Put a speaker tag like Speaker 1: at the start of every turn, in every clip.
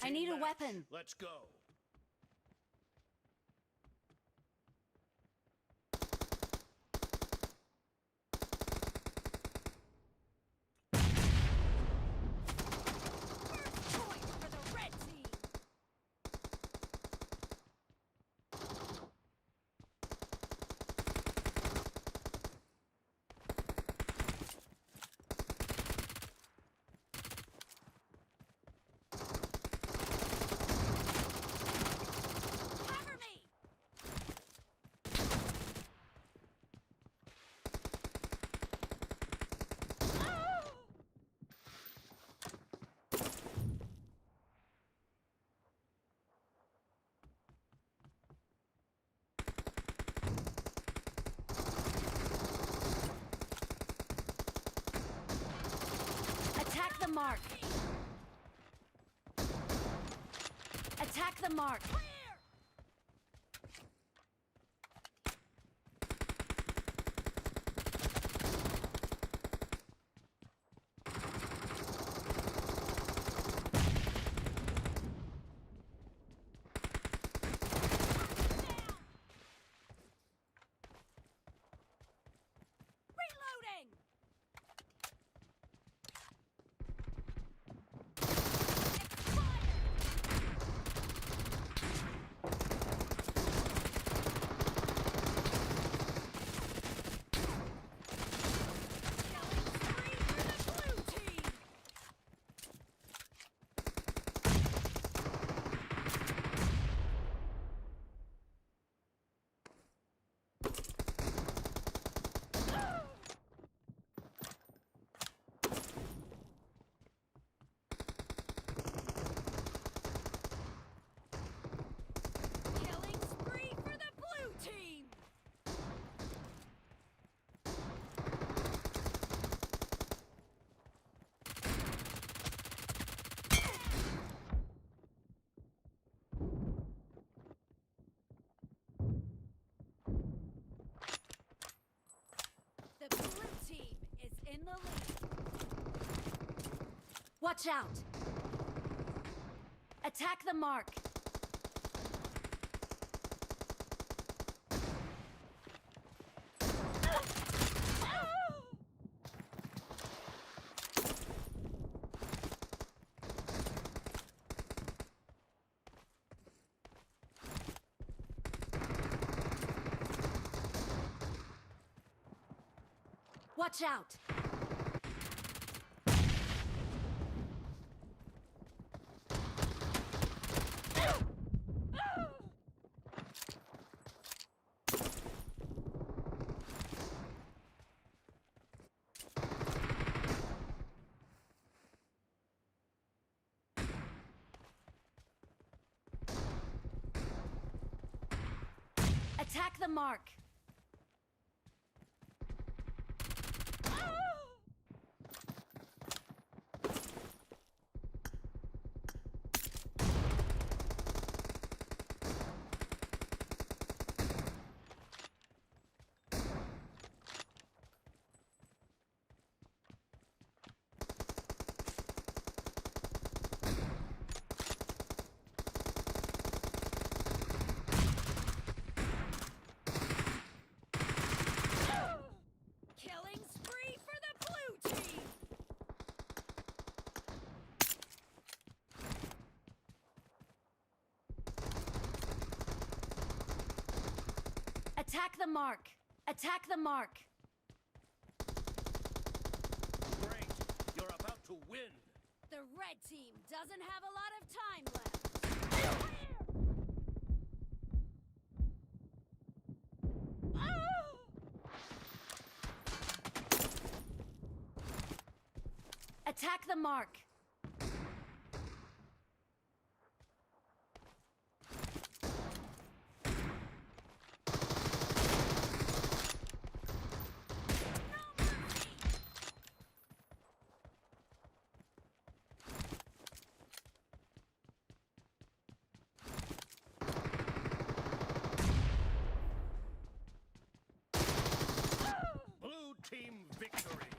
Speaker 1: I need a weapon.
Speaker 2: Let's go.
Speaker 1: First point for the red team. Cover me. Attack the mark. Attack the mark. Reloading. Killing spree for the blue team! The blue team is in the lead. Watch out! Attack the mark! Watch out! Attack the mark! Killing spree for the blue team! Attack the mark! Attack the mark!
Speaker 2: Great. You're about to win.
Speaker 1: The red team doesn't have a lot of time left. Attack the mark!
Speaker 2: Blue team victory.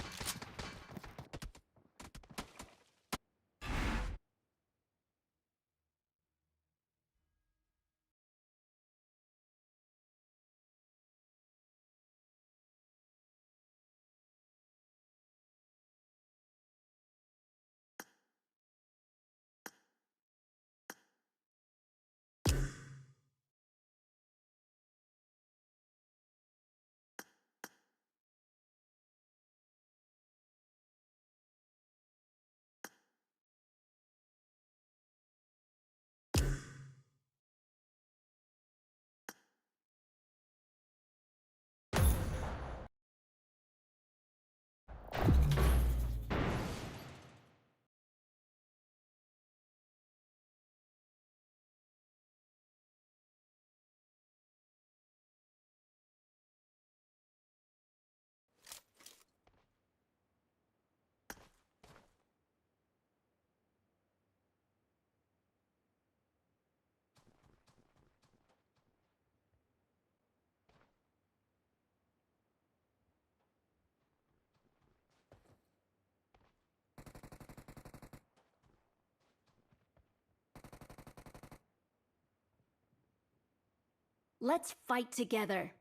Speaker 1: Let's fight together.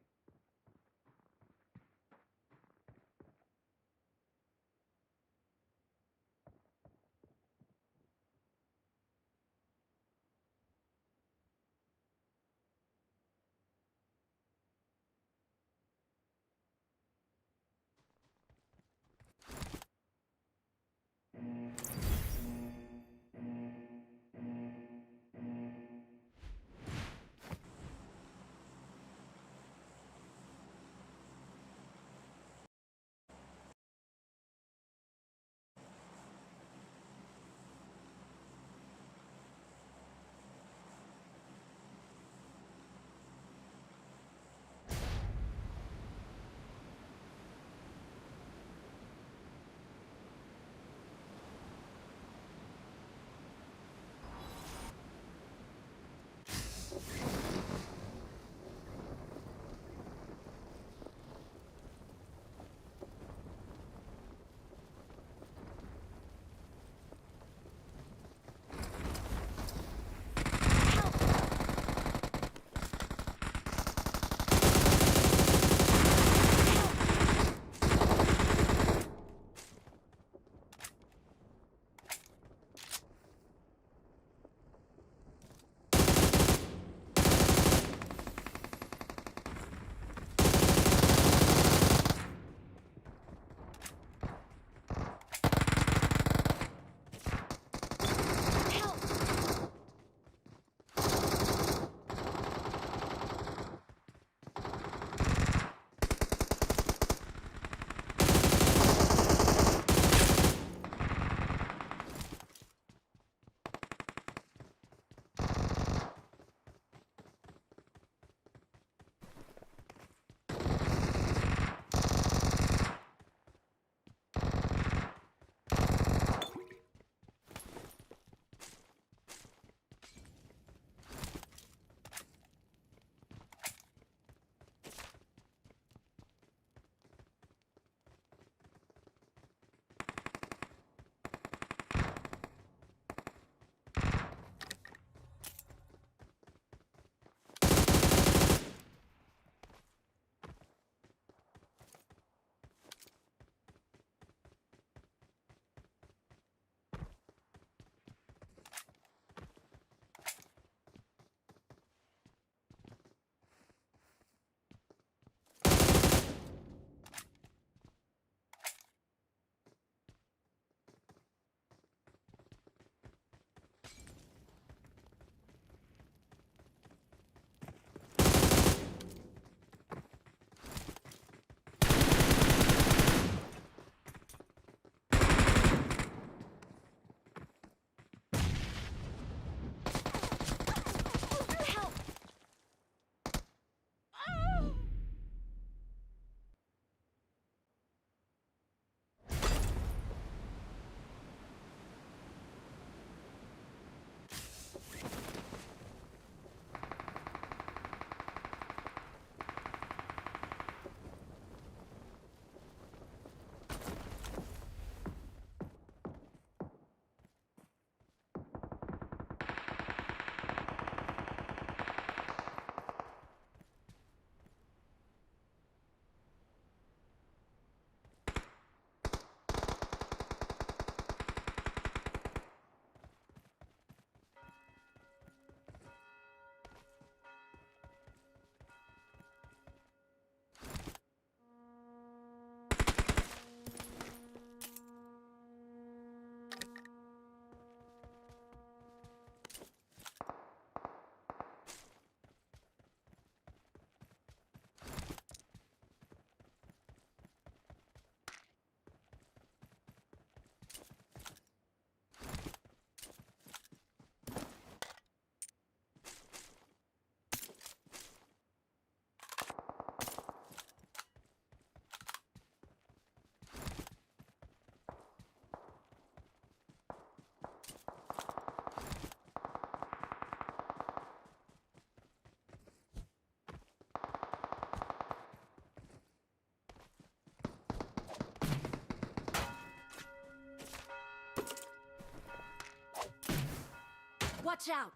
Speaker 1: Watch out!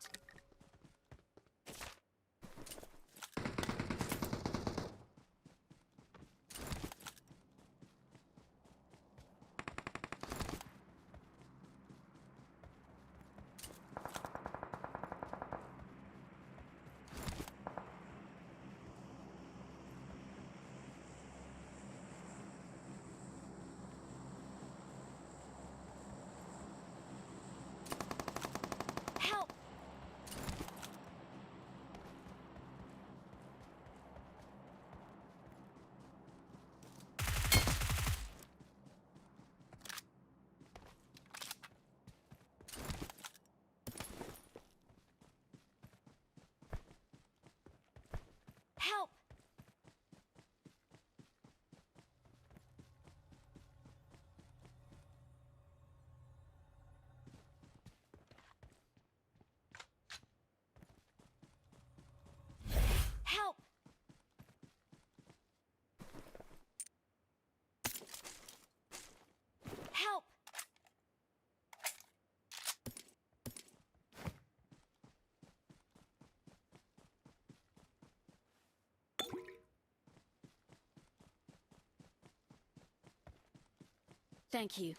Speaker 1: Thank you.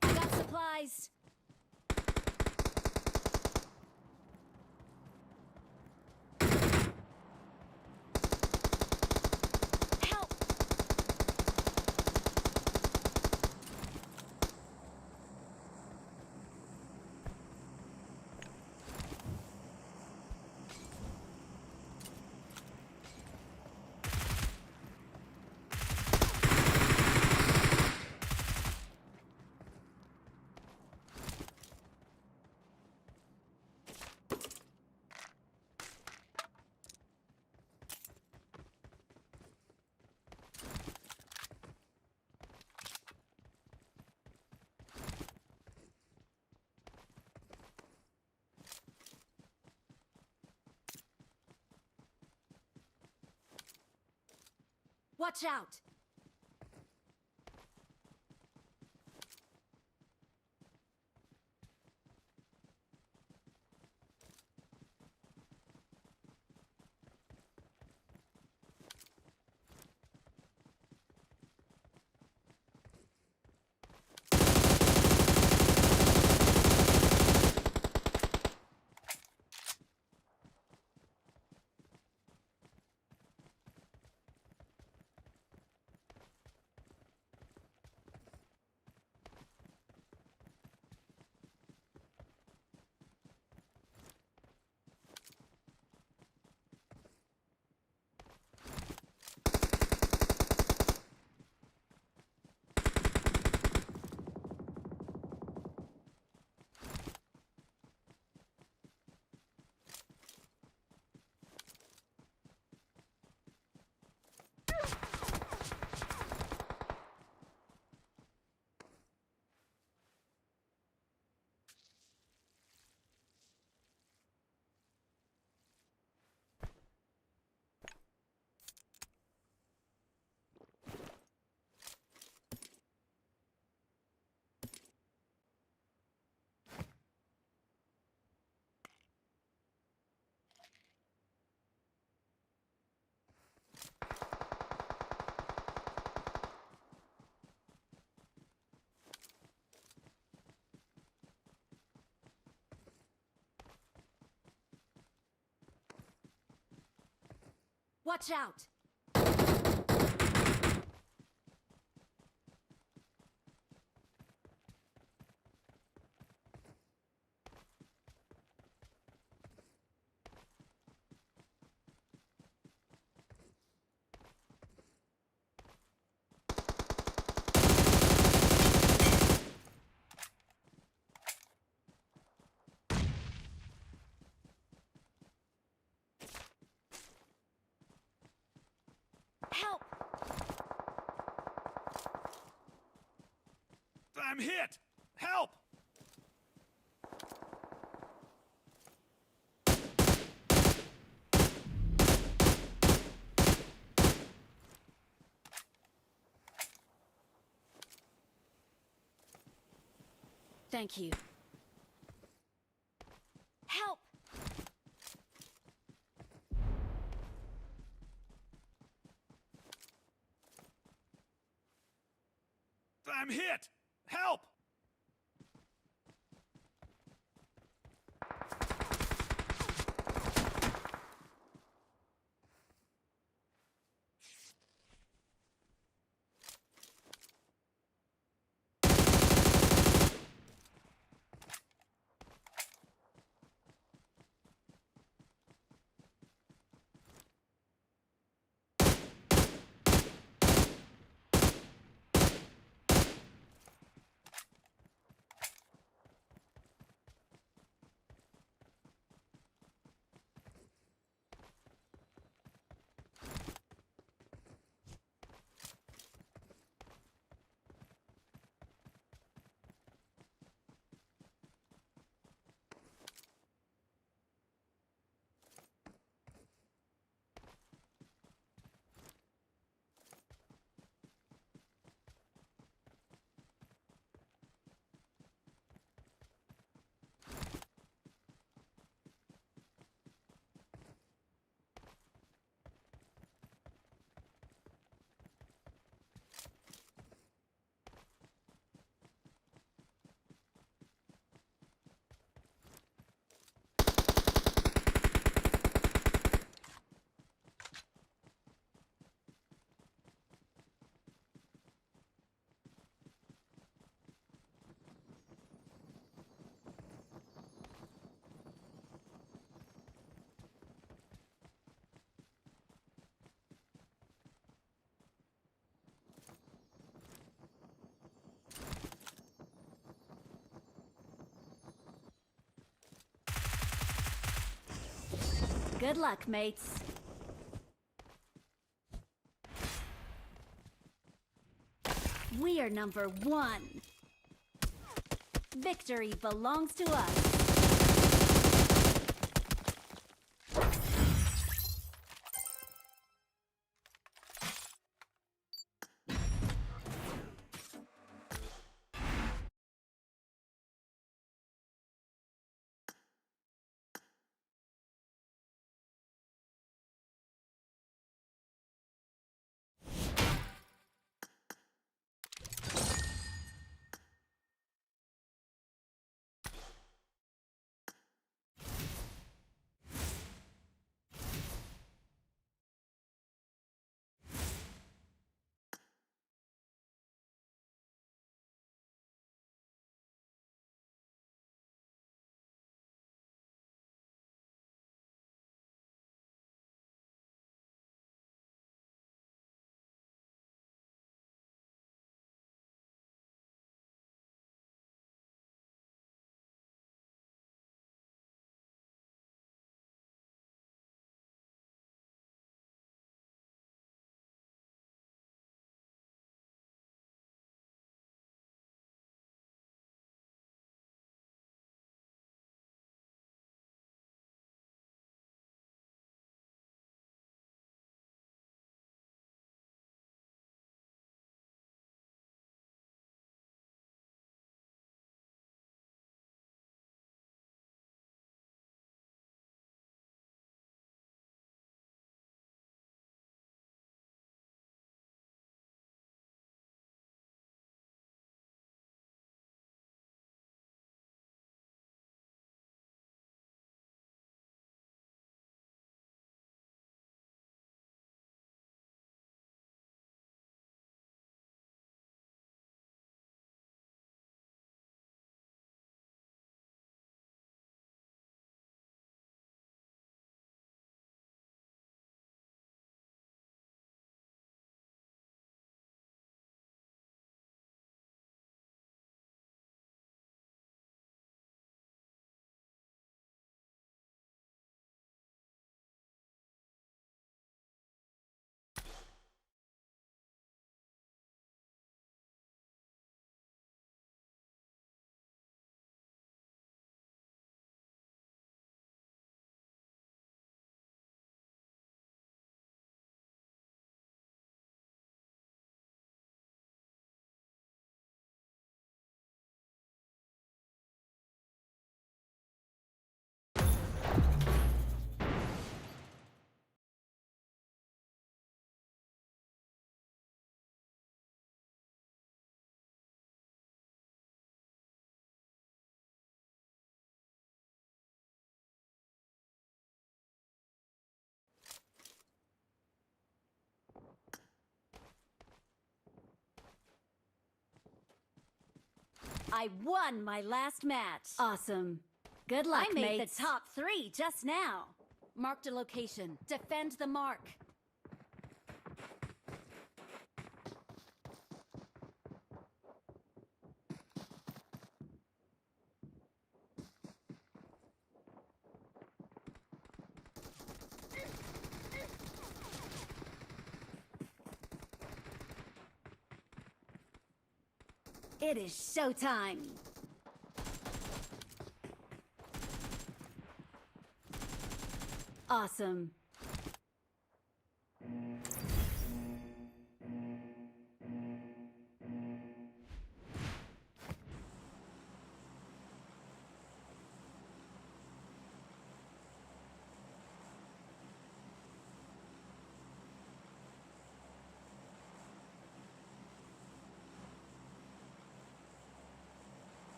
Speaker 1: Got supplies. Help! Watch out! Watch out!
Speaker 2: I'm hit! Help!
Speaker 1: Thank you. Help!
Speaker 2: I'm hit! Help!
Speaker 1: Good luck, mates. We are number 1. Victory belongs to us. I won my last match. Awesome. Good luck, I made the top 3 just now. Marked a location. Defend the mark. It is showtime! Awesome.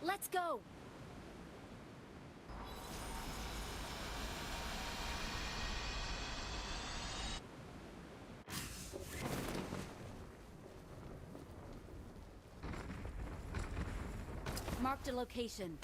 Speaker 1: Let's go! Marked a location.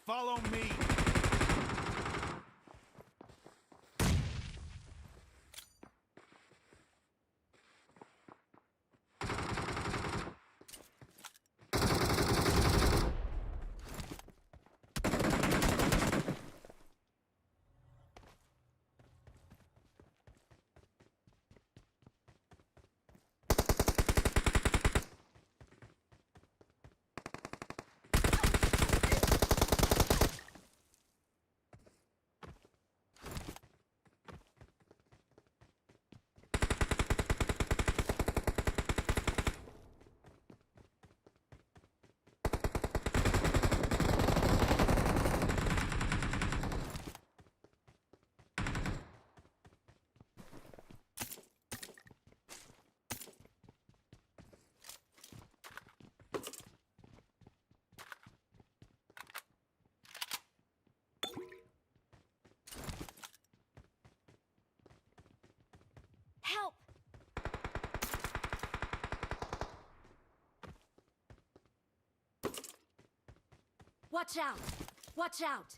Speaker 2: Follow me.
Speaker 1: Help! Watch out! Watch out!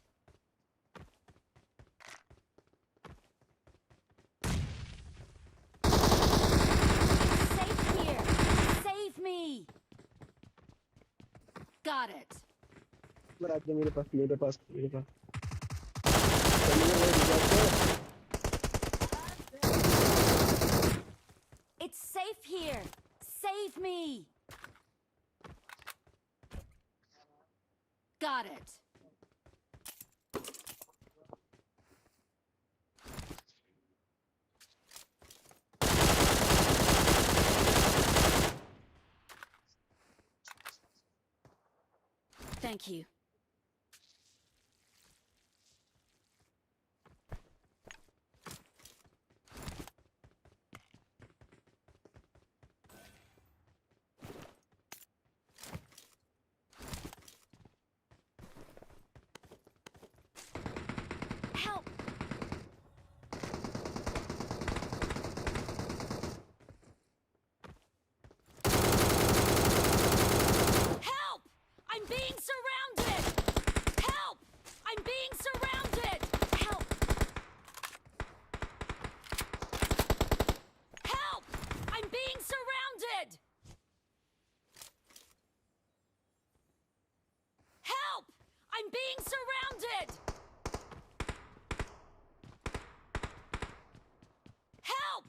Speaker 1: Safe here! Save me! Got it!
Speaker 3: मेरे पास
Speaker 1: It's safe here! Save me! Got it! Thank you. Help! Help! I'm being surrounded! Help! I'm being surrounded! Help! Help! I'm being surrounded! Help! I'm being surrounded! Help!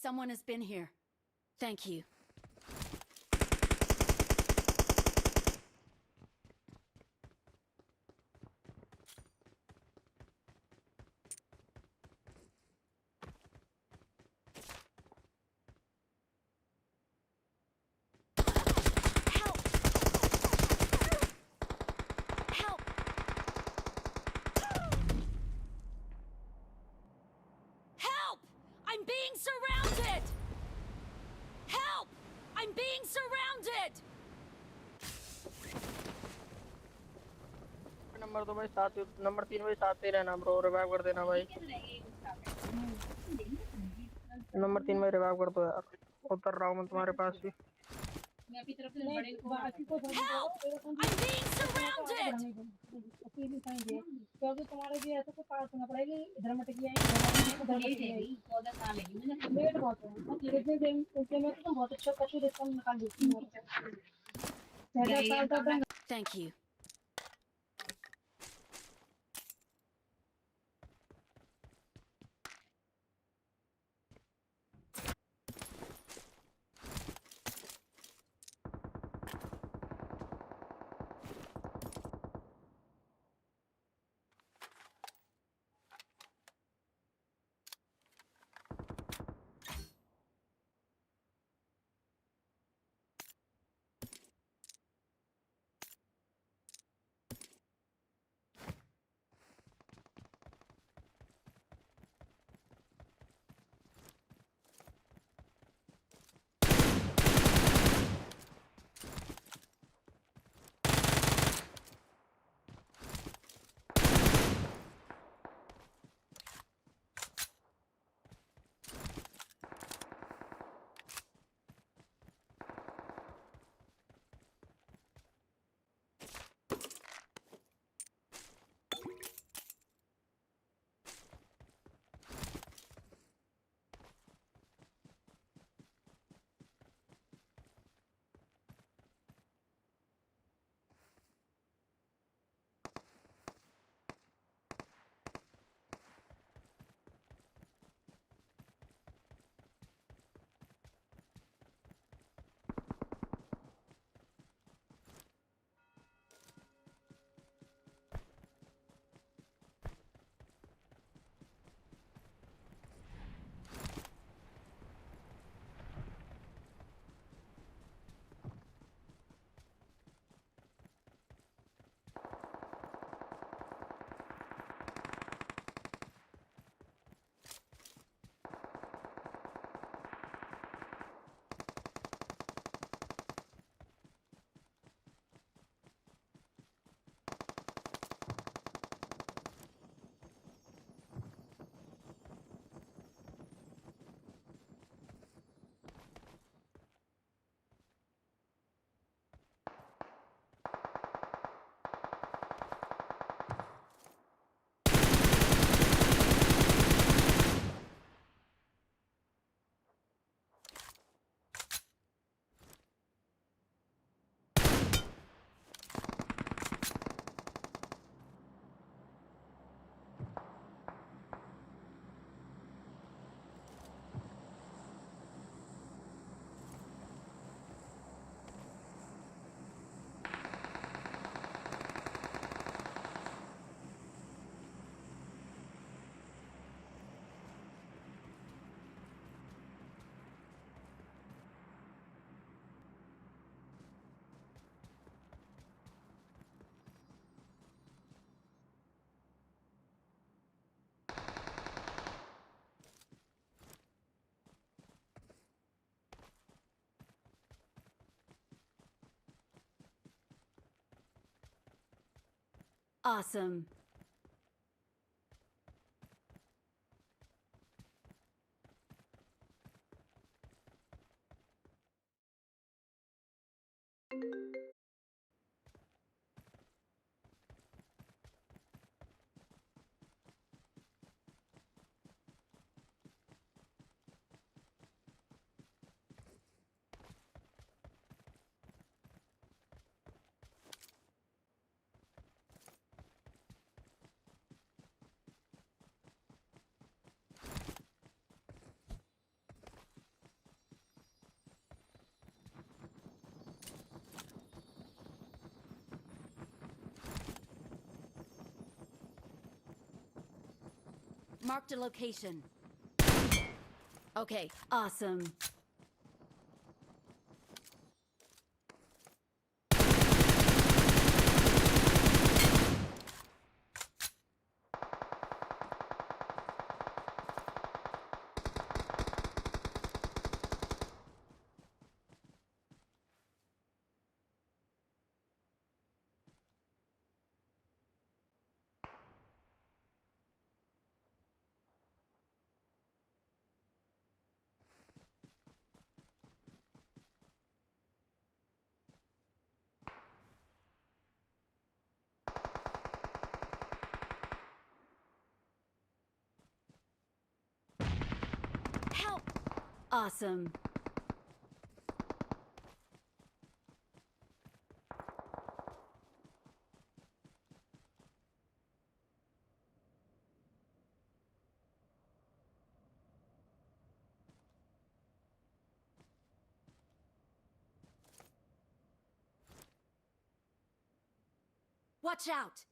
Speaker 1: Someone has been here. Thank you. I'm being surrounded! Help! I'm being surrounded!
Speaker 4: Number 2 भाई साथ number 3 भाई साथ ही रहना bro revive कर देना भाई number 3 भाई revive कर दो यार उतर रहा हूं मैं तुम्हारे पास भी
Speaker 5: मैं अपनी तरफ से बड़े को
Speaker 1: I'm being surrounded!
Speaker 5: क्योंकि तुम्हारे भी ऐसा कुछ पास होना पड़ेगा इधर मटक गया इधर मटक गया 14 साल है मैंने लेट बहुत है और धीरे धीरे उसके में तो बहुत अच्छा कछु रिस्क निकाल देती हूं 14 साल तक
Speaker 1: Thank you. Awesome. Marked a location. Okay, awesome. Help! Awesome. Watch out!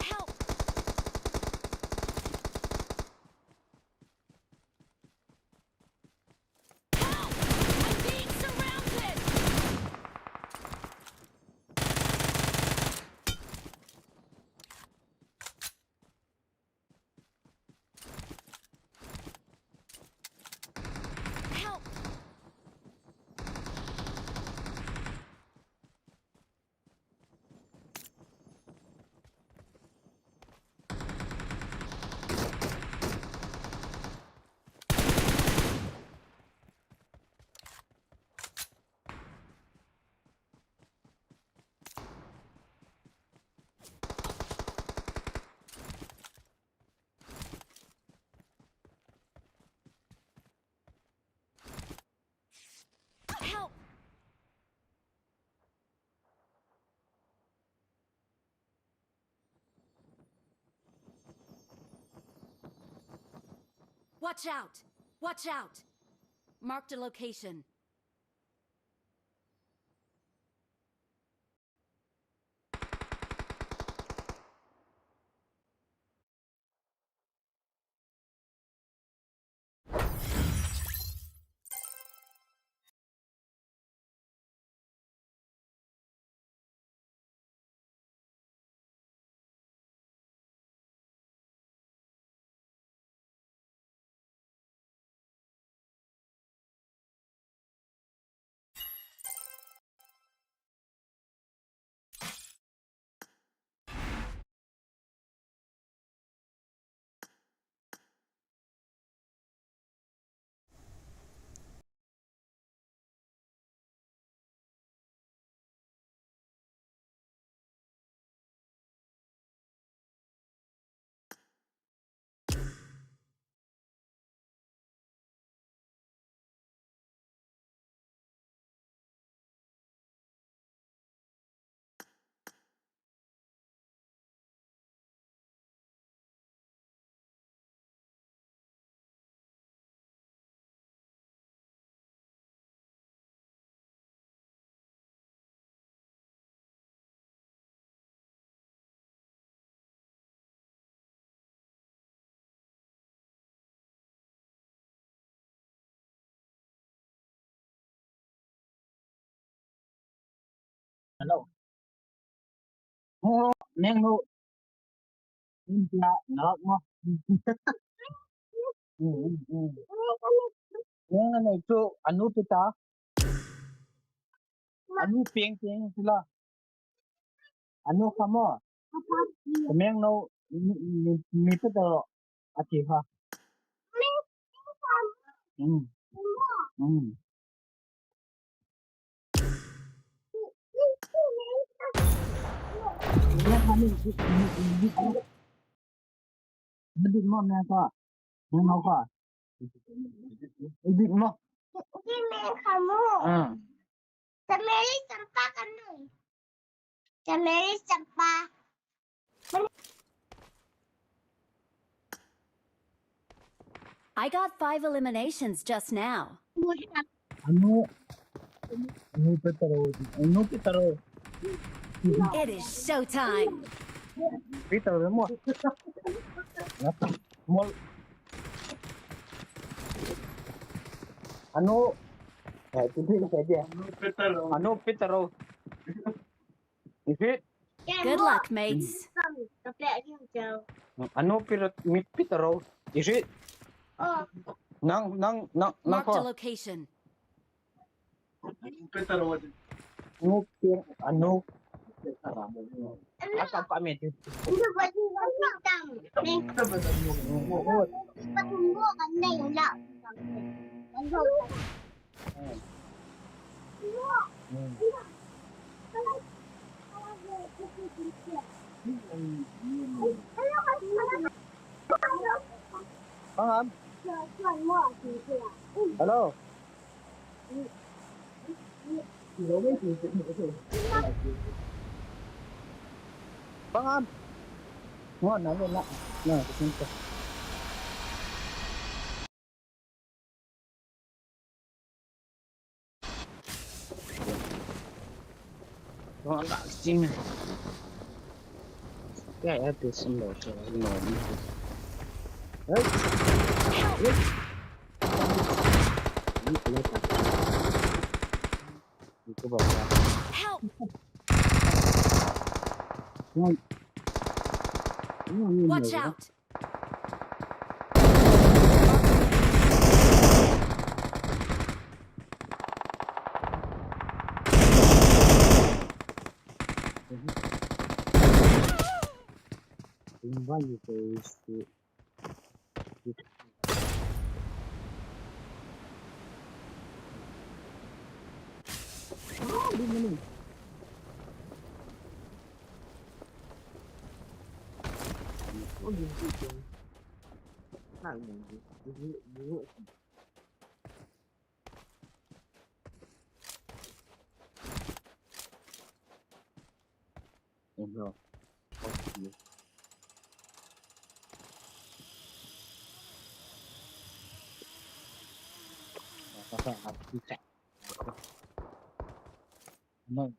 Speaker 1: Help! Help! I'm being surrounded! Help! Help! Watch out! Watch out! Marked a location.
Speaker 6: Hello. Oh, neng no. India, nak mo. Neng ano ito, ano kita? Ano ping sila? Ano ka mo? Neng no, ni pito ati ha. Hmm. Hmm. Neng kami, ibig mo neng ka. Neng mo ka. Ibig mo.
Speaker 5: Hindi kamu. Sa Mary Sampa ka nun. Sa Mary Sampa.
Speaker 1: I got 5 eliminations just now.
Speaker 6: Ano? Ano pitaro?
Speaker 1: It is showtime.
Speaker 6: Pitaro mo. Mol. Ano? Hindi na pwede. Ano pitaro? Is it?
Speaker 1: Good luck, mates.
Speaker 6: Ano pitaro? Is it?
Speaker 5: Oh.
Speaker 6: Nang
Speaker 1: Marked a
Speaker 6: ko.
Speaker 1: location.
Speaker 6: Ano? Asa kami dito?
Speaker 5: Hindi ba yung magpitang? Patumbo ka na yung lang.
Speaker 6: Pangam? Hello? Pangam? Ngo na na. Na, sinto. Ngo na sing. Ya itu semua no. Hey. Itu bawa.
Speaker 1: Help! Watch out!
Speaker 6: Vale, pues. No.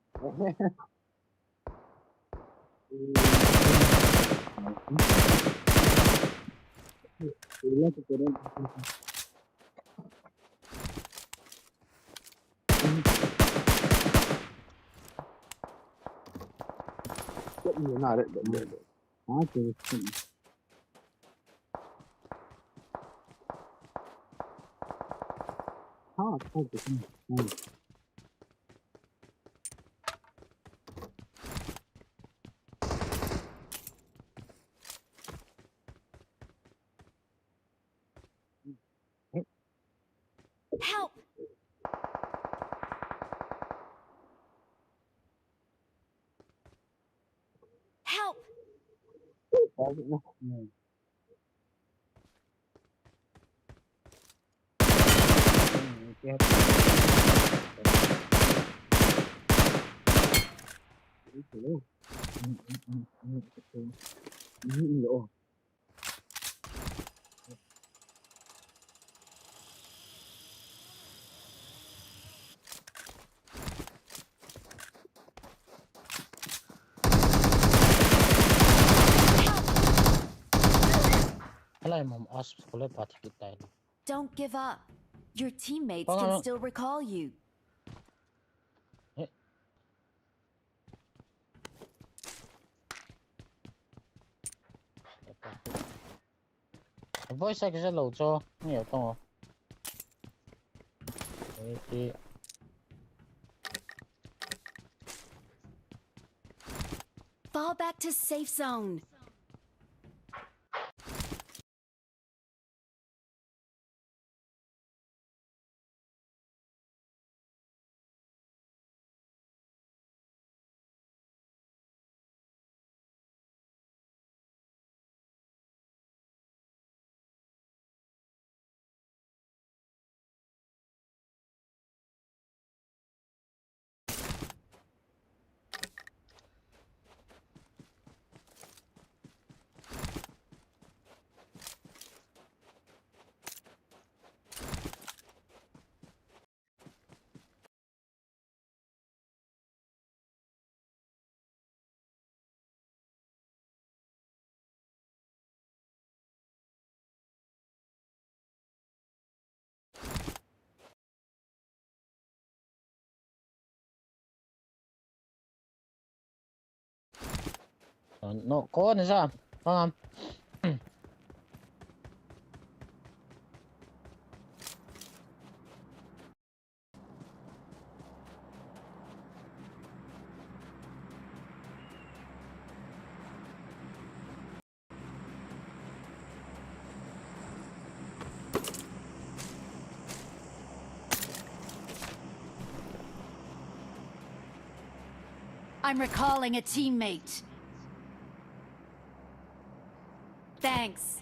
Speaker 1: Help! Help! Don't give up. Your teammates can still recall you.
Speaker 6: voice cái sẽ lâu cho nhiều to thì
Speaker 1: Fall back to safe zone.
Speaker 6: nó có này sao không
Speaker 1: I'm recalling a teammate. Thanks.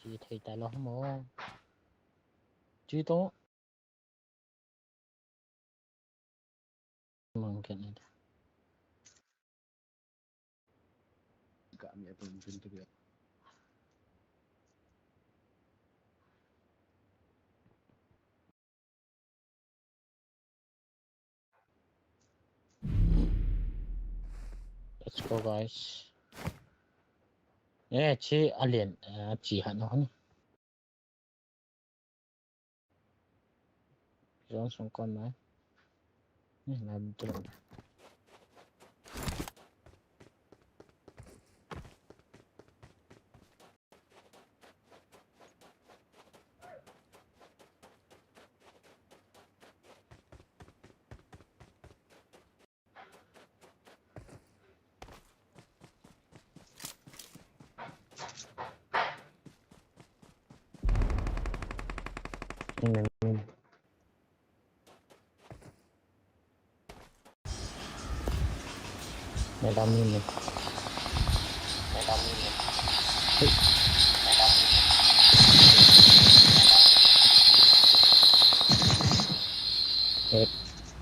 Speaker 6: chị thấy tại nó không có chứ tốt mong cái này
Speaker 3: Kami apa mungkin tu dia.
Speaker 6: let's go guys nè chị liền chỉ hạn nó này rồi xong con máy này làm được này đam mê này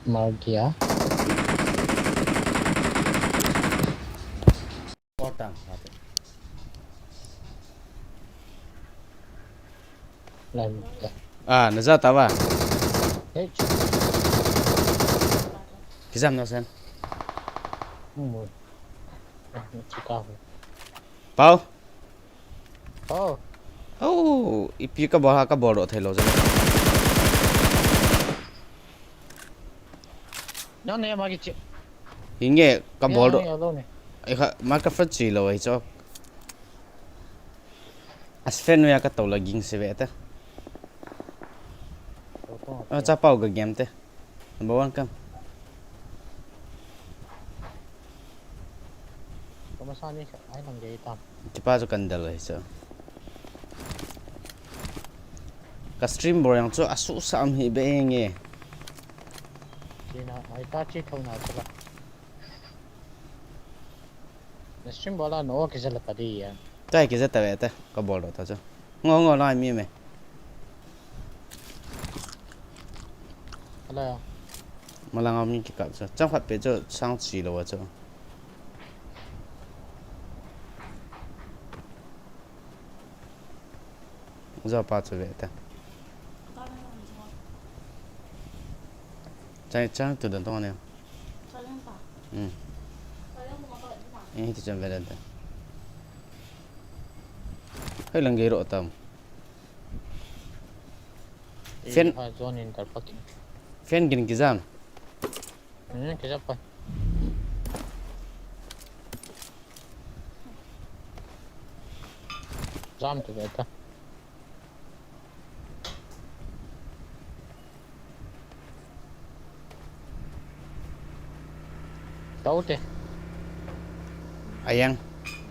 Speaker 6: màu kia
Speaker 7: Potang.
Speaker 6: làm
Speaker 7: Ah, naza tawa.
Speaker 6: hết
Speaker 7: Kizam no sen.
Speaker 6: một chỉ cao
Speaker 7: Pau.
Speaker 6: oh
Speaker 7: Oh, ipi ka boha ka boro thelo jan.
Speaker 6: nó này mà cái chuyện
Speaker 7: Hinge ka boro.
Speaker 6: lâu này
Speaker 7: Ai kha ma ka fat chi lo ai cho. Asfen no ya ka to laging se veta. Cha pau ga game te. Number 1 kam.
Speaker 6: có mà sao như ai làm gì tao
Speaker 7: Tipa jo kandal ai cho. Ka stream bor yang cho asu sam hi be nge.
Speaker 6: chỉ nào ai ta chỉ thâu nào thôi là stream bola nó cái gì là cái gì à
Speaker 7: Tai ki zata veta ka boro ta cho. Ngo lai mi me.
Speaker 6: là
Speaker 7: Malang am ni ki ka cho. Chang phat pe cho sang chi lo wa cho. Za pa cho veta. trang từ đằng to này ừ thì chẳng về đây hơi lần ghế độ tầm phiên phiên gini cái giam
Speaker 8: Kenapa? Zam tu beta. Tahu deh.
Speaker 7: ayang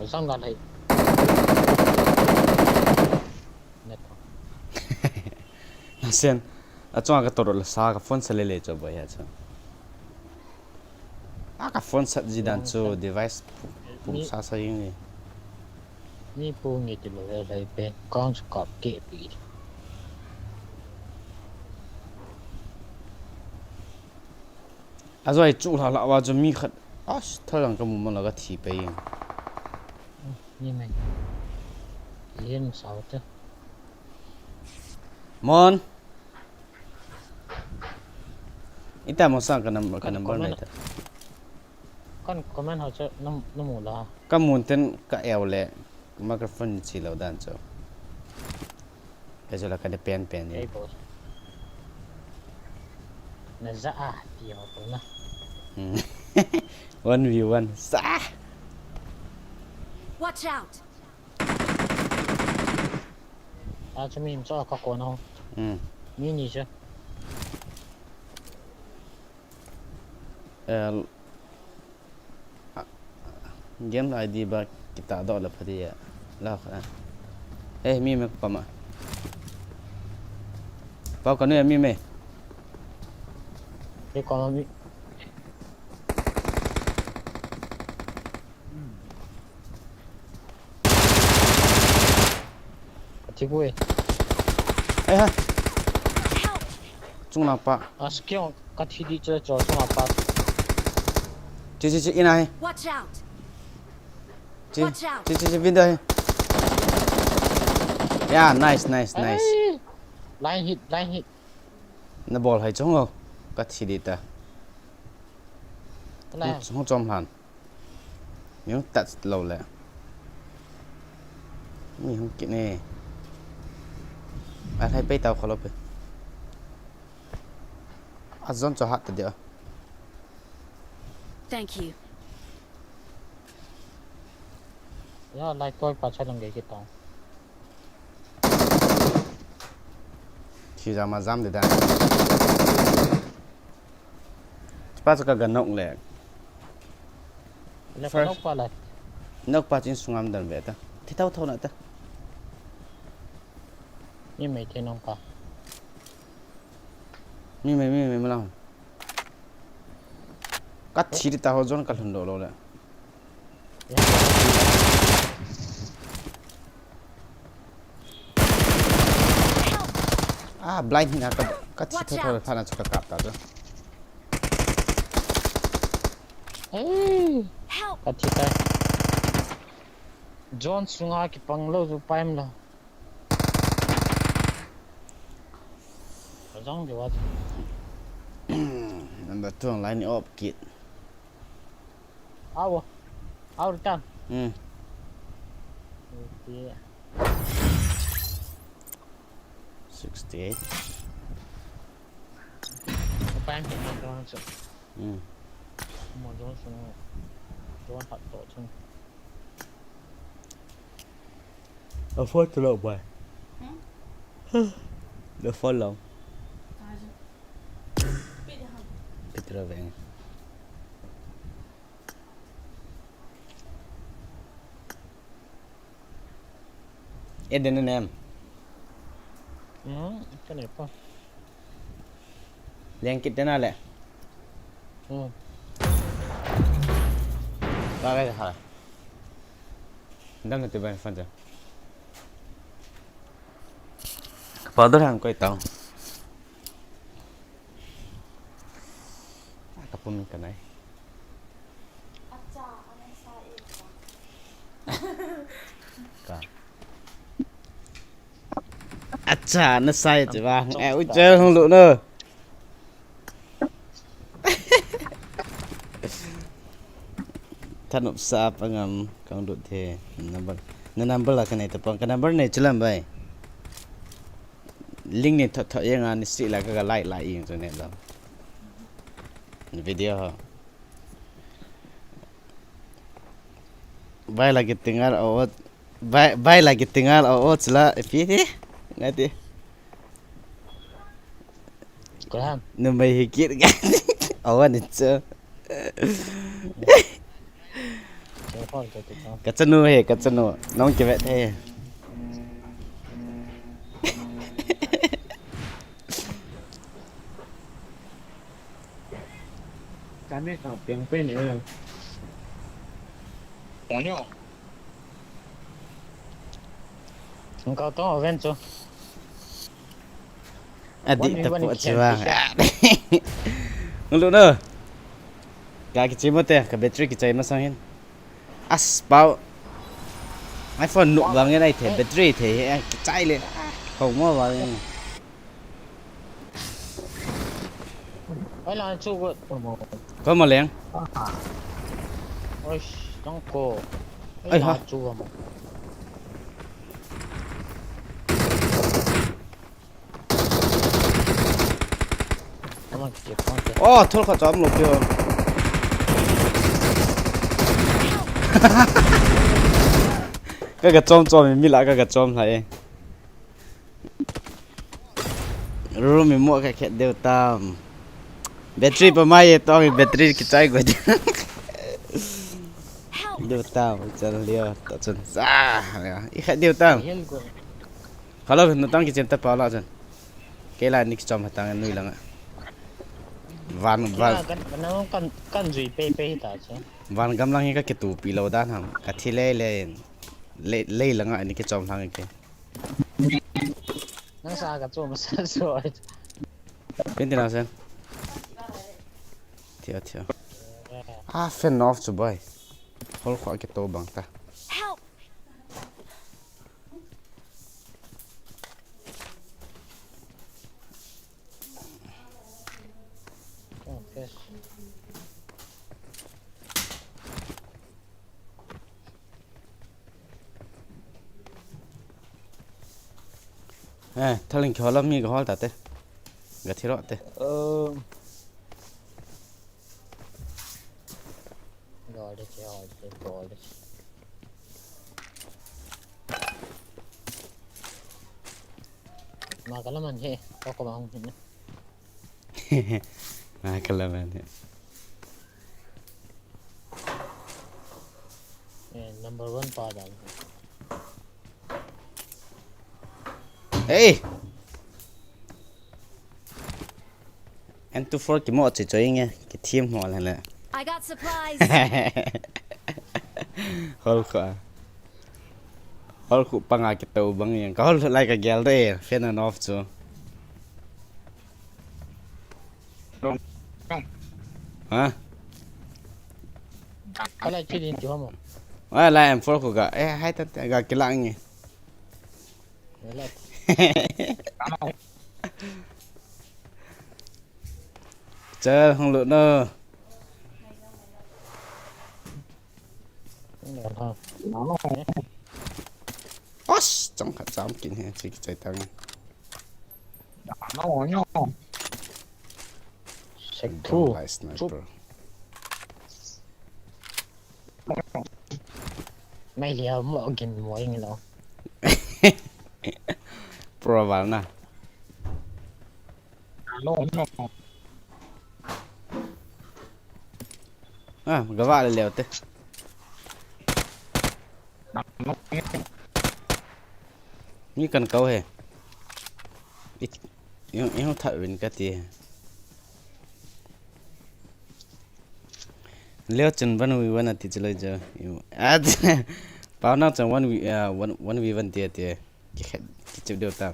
Speaker 8: Zam dah lagi.
Speaker 7: sen à cho cái tổ là sao cái phone sẽ lấy cho bây giờ cái phone sẽ gì đàn cho device cũng sao sao như này
Speaker 8: Ni pun gitu loh dari pen Gyroscope KP.
Speaker 7: à rồi chủ là vào cho mi khát à thôi là cái mồm là cái thị bây
Speaker 8: Ni mày. Yên sao chứ?
Speaker 7: mon ita mo sang cái number này ta
Speaker 8: Kan komen aja nemu lah.
Speaker 7: cái muốn tên cái eo lệ microphone chỉ lâu đàn cho cái là cái pen
Speaker 8: Eh
Speaker 7: này
Speaker 8: bos. Nazah dia apa lah.
Speaker 7: one view one sa
Speaker 1: Watch out!
Speaker 8: Cho mình cho các con không? Mini chứ.
Speaker 7: game ID ba kita ada lah pada ya lah mi me pa ma pa ko ne mi me
Speaker 8: Thế còn mi. Chị vui.
Speaker 7: ha chung na pa
Speaker 8: Skill kat hidi cho chung apa?
Speaker 7: chị inai
Speaker 1: Watch out!
Speaker 7: chị
Speaker 1: Watch out!
Speaker 7: chị bên đây yeah nice
Speaker 8: Line hit.
Speaker 7: na ball hay chung không cái gì đi ta
Speaker 8: Này.
Speaker 7: không chom hẳn những tạt lâu lẹ mi không kỹ nè à hay bay tàu khó lắm à zon cho hạt được
Speaker 1: Thank you.
Speaker 8: Ya like tôi pa sai lang cái tao.
Speaker 7: thì ra mà dám để đàn bắt cái gần nọng lẹ
Speaker 8: Là có pa lại.
Speaker 7: nóc ba trên sung am đàn về ta thì tao thâu nữa ta
Speaker 8: Ni mấy thiên không pa.
Speaker 7: mi mà làm cắt chỉ đi tao zon cắt hình đồ rồi lẹ à blind hina cắt chỉ thôi pha là cho cái cặp ta rồi
Speaker 1: Help!
Speaker 8: Kat kita. John sunga ki panglo su paim lo. Rong di wat.
Speaker 7: number 2 line up kit
Speaker 8: Awo. Awo tan. Dia.
Speaker 7: 68
Speaker 8: Paim hiện lên đó chứ. Mà John sunga. John hạt tổ chung.
Speaker 7: ở phốt từ lâu vậy được phốt lâu biết rồi vậy Eden anh em
Speaker 8: Cái này pa.
Speaker 7: liên kết đến nào lẹ ra đây hả đang là từ bên phân rồi vào đó hàng quay tàu cặp mình cái này chà nó sai chứ ba eo chơi không lụa nữa ท่านอุปสรรคงามกังดุเทnumber ละกันไหนแต่ปองกัน number เนี่ยจุลันไปลิงก์เนี่ยถอดยังไงนี่สิแล้วก็ไล่เองตัวเนี่ยเราวิดีโอbay lagi tinggal awat bay lagi tinggal awat sila piti ngati
Speaker 8: Kurang.
Speaker 7: numbai hikit kan awan itu
Speaker 8: Siapa tu kita?
Speaker 7: kacanu nong kebet he
Speaker 8: Kan ni tak piang pen ni. Onyo. Engkau tahu event tu?
Speaker 7: adik tepuk jiwang ngulu no ga ki chimo te ka battery ki chai masangin pau iPhone nụ vào cái này thì battery thì chai lên không mua vào
Speaker 8: Ai lah cuba.
Speaker 7: có một lén
Speaker 8: Oi, ZamKho.
Speaker 7: Ai hả?
Speaker 8: Cuba mo.
Speaker 7: thôi khó chóm lục chưa cái chóm mình lại cái chóm này rồi mình mua cái đều tam battery pa mai to mình battery cái trái của đều tam chân liều to chân ra cái đều tam kalau nó tăng cái chân tập vào là chân cái là nick chóm tăng nuôi lắm van
Speaker 8: kan zui pe ta che.
Speaker 7: van gam lang cái tu pi lo dan ham ka thi le lang ani cái chom lang cái
Speaker 8: Nang sa ka chom sa so.
Speaker 7: bên thế nào xem thiệt fan off cho boy hol khóa cái tô bằng ta thôi linh khó lắm mi cái hol ta te gạt thi rõ te
Speaker 8: Rồi đấy chứ rồi đấy. Mà cái laman he, có bang hin.
Speaker 7: mà cái là mình
Speaker 8: Number 1 pa dan.
Speaker 7: hey em tu for cái mỏ chỉ chơi nghe cái team họ là
Speaker 1: I got supplies.
Speaker 7: hol khu panga cái tàu bằng yang có lại cái gel đấy fan and off cho hả
Speaker 8: Cái này chỉ đến chỗ mà.
Speaker 7: lại em for khu cả hai ta cái lăng nhỉ
Speaker 8: Đấy là
Speaker 7: chơi không lựa nữa
Speaker 8: cũng được thôi.
Speaker 7: trong hạt giống kín hè chỉ chạy tăng
Speaker 8: Sek thu.
Speaker 7: lại sniper
Speaker 8: Mày liều mở kinh mỗi người đâu.
Speaker 7: pro vào nè cái vạ là liều thế như cần câu hề ít không thợ bên cái gì liều chân vẫn vẫn là tí chơi giờ bảo nó chẳng vẫn vì vẫn tiệt tiệt cái chịu điều tạm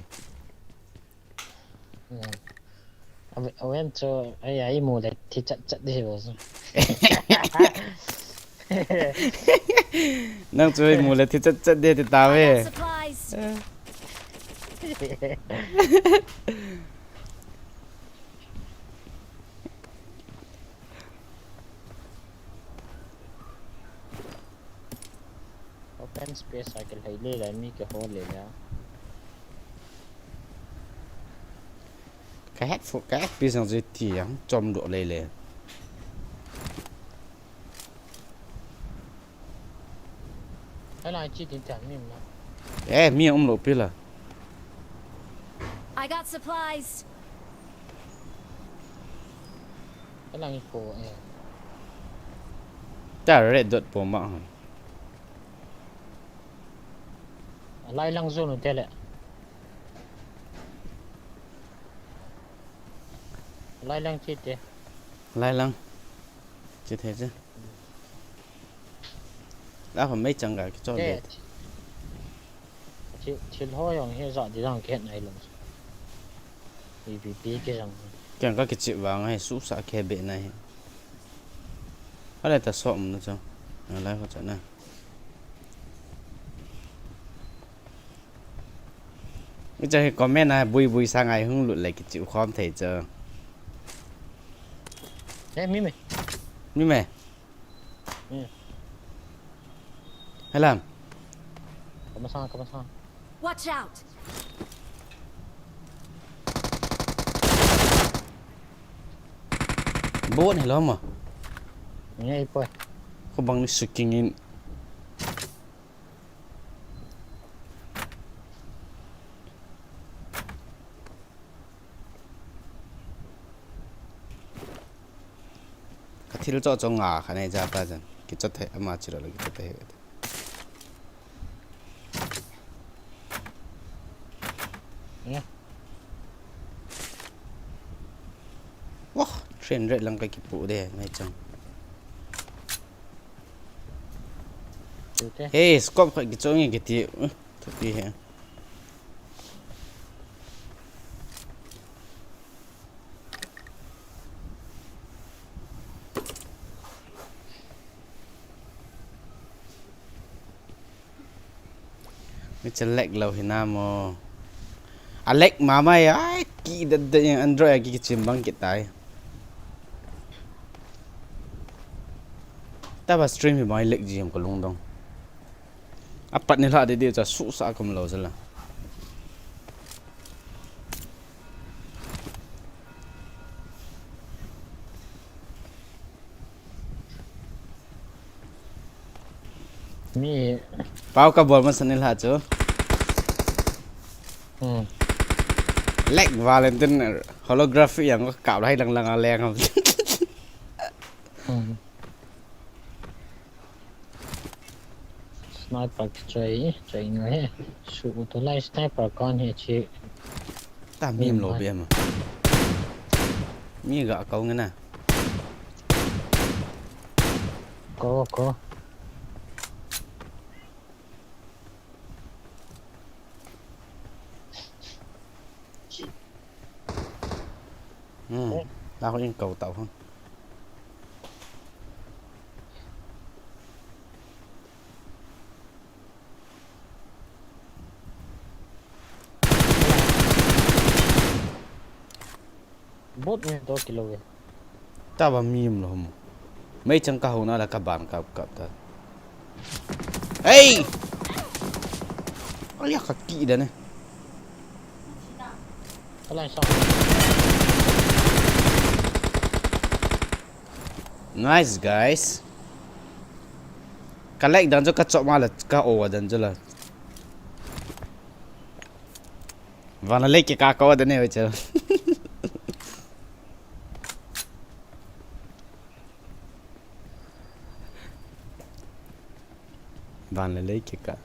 Speaker 8: Em cho ai mua để thì chặt đi rồi.
Speaker 7: năng chơi mù là thì chất đi thì tao
Speaker 1: I
Speaker 7: về
Speaker 1: got supplies.
Speaker 8: open space I can lấy lại mi cái hole lấy ra
Speaker 7: cái phía sau dưới tiếng trong độ lề lề
Speaker 8: cái này chỉ đến tiền mình mà
Speaker 7: mi ông lộ biết là
Speaker 1: I got supplies.
Speaker 8: cái này cổ
Speaker 7: ta rồi đợt bộ mạng
Speaker 8: lại lăng zone nữa lệ lại lăng chết thế
Speaker 7: lại lăng chỉ thế chứ đã phải mấy chẳng cả cái cho để
Speaker 8: chỉ thôi rồi hiện giờ thì rằng cái này là vì cái rằng
Speaker 7: chẳng có cái chịu vàng hay súp xả khe bệ này ở đây ta xộm nữa chứ lại có chỗ này bây giờ comment này bùi sang ngày hưng lụt lại cái chịu khom thể chờ
Speaker 8: thế mi
Speaker 7: mày hay làm
Speaker 8: có mà sao
Speaker 1: Watch out.
Speaker 7: bố này lắm mà
Speaker 8: nghe coi
Speaker 7: không bằng sự kinh nghiệm cái thứ cho ngà cái này ra ta rằng cái chất thể mà chỉ là cái chất thể
Speaker 8: nghe
Speaker 7: wow train rate lăng cái bộ đây mấy chồng hey scope cái chỗ này cái tiệm thật đi hả mấy chân lệch lâu thì nam mà lệch mà mày ai kỹ đợt Android cái chìm băng cái tay ta vào stream thì mày lệch gì không có lung đông bắt nên là để điều cho sụ sạ cầm lâu rồi là
Speaker 8: mi
Speaker 7: bao cả buồn mà sân nên là chứ lệch vào lên tên holography yang có cạo hay lằng leng không
Speaker 8: sniper chơi người sụ tôi lại sniper con hệ chị
Speaker 7: ta mìm lộ bia mà mi gạo câu nghe nè
Speaker 8: có
Speaker 7: tao có những cầu tàu không
Speaker 8: bốt như tôi kilo vậy
Speaker 7: ta vào mìm rồi mấy chân cầu nó là các bạn cặp ta hey ôi cái kỹ đấy này
Speaker 8: cái này sao
Speaker 7: nice guys cái lệnh đang cho các chọn mà là các ổ ở dần cho là và nó lấy cái cá có ở đây này chứ và nó lấy cái cá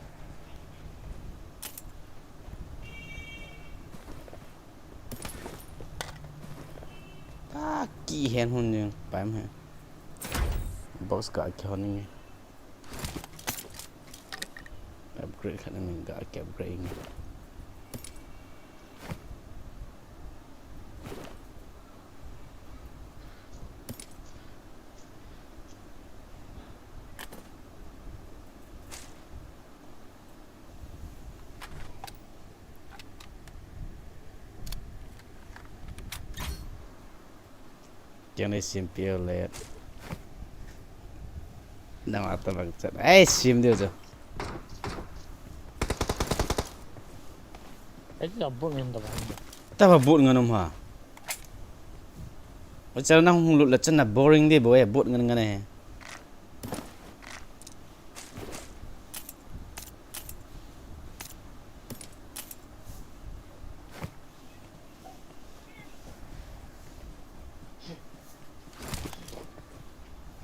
Speaker 7: kỹ hèn hơn nhưng bám hả box cả cái hơn này upgrade khả năng mình cả cái upgrade này Yang ni simple let. Dah mata bang chat. Sim dia tu.
Speaker 8: Ấy là buồn nhân đó bạn.
Speaker 7: ta ba but ngan ha o chal na hung lut la chan na boring di boy but ngan ngan he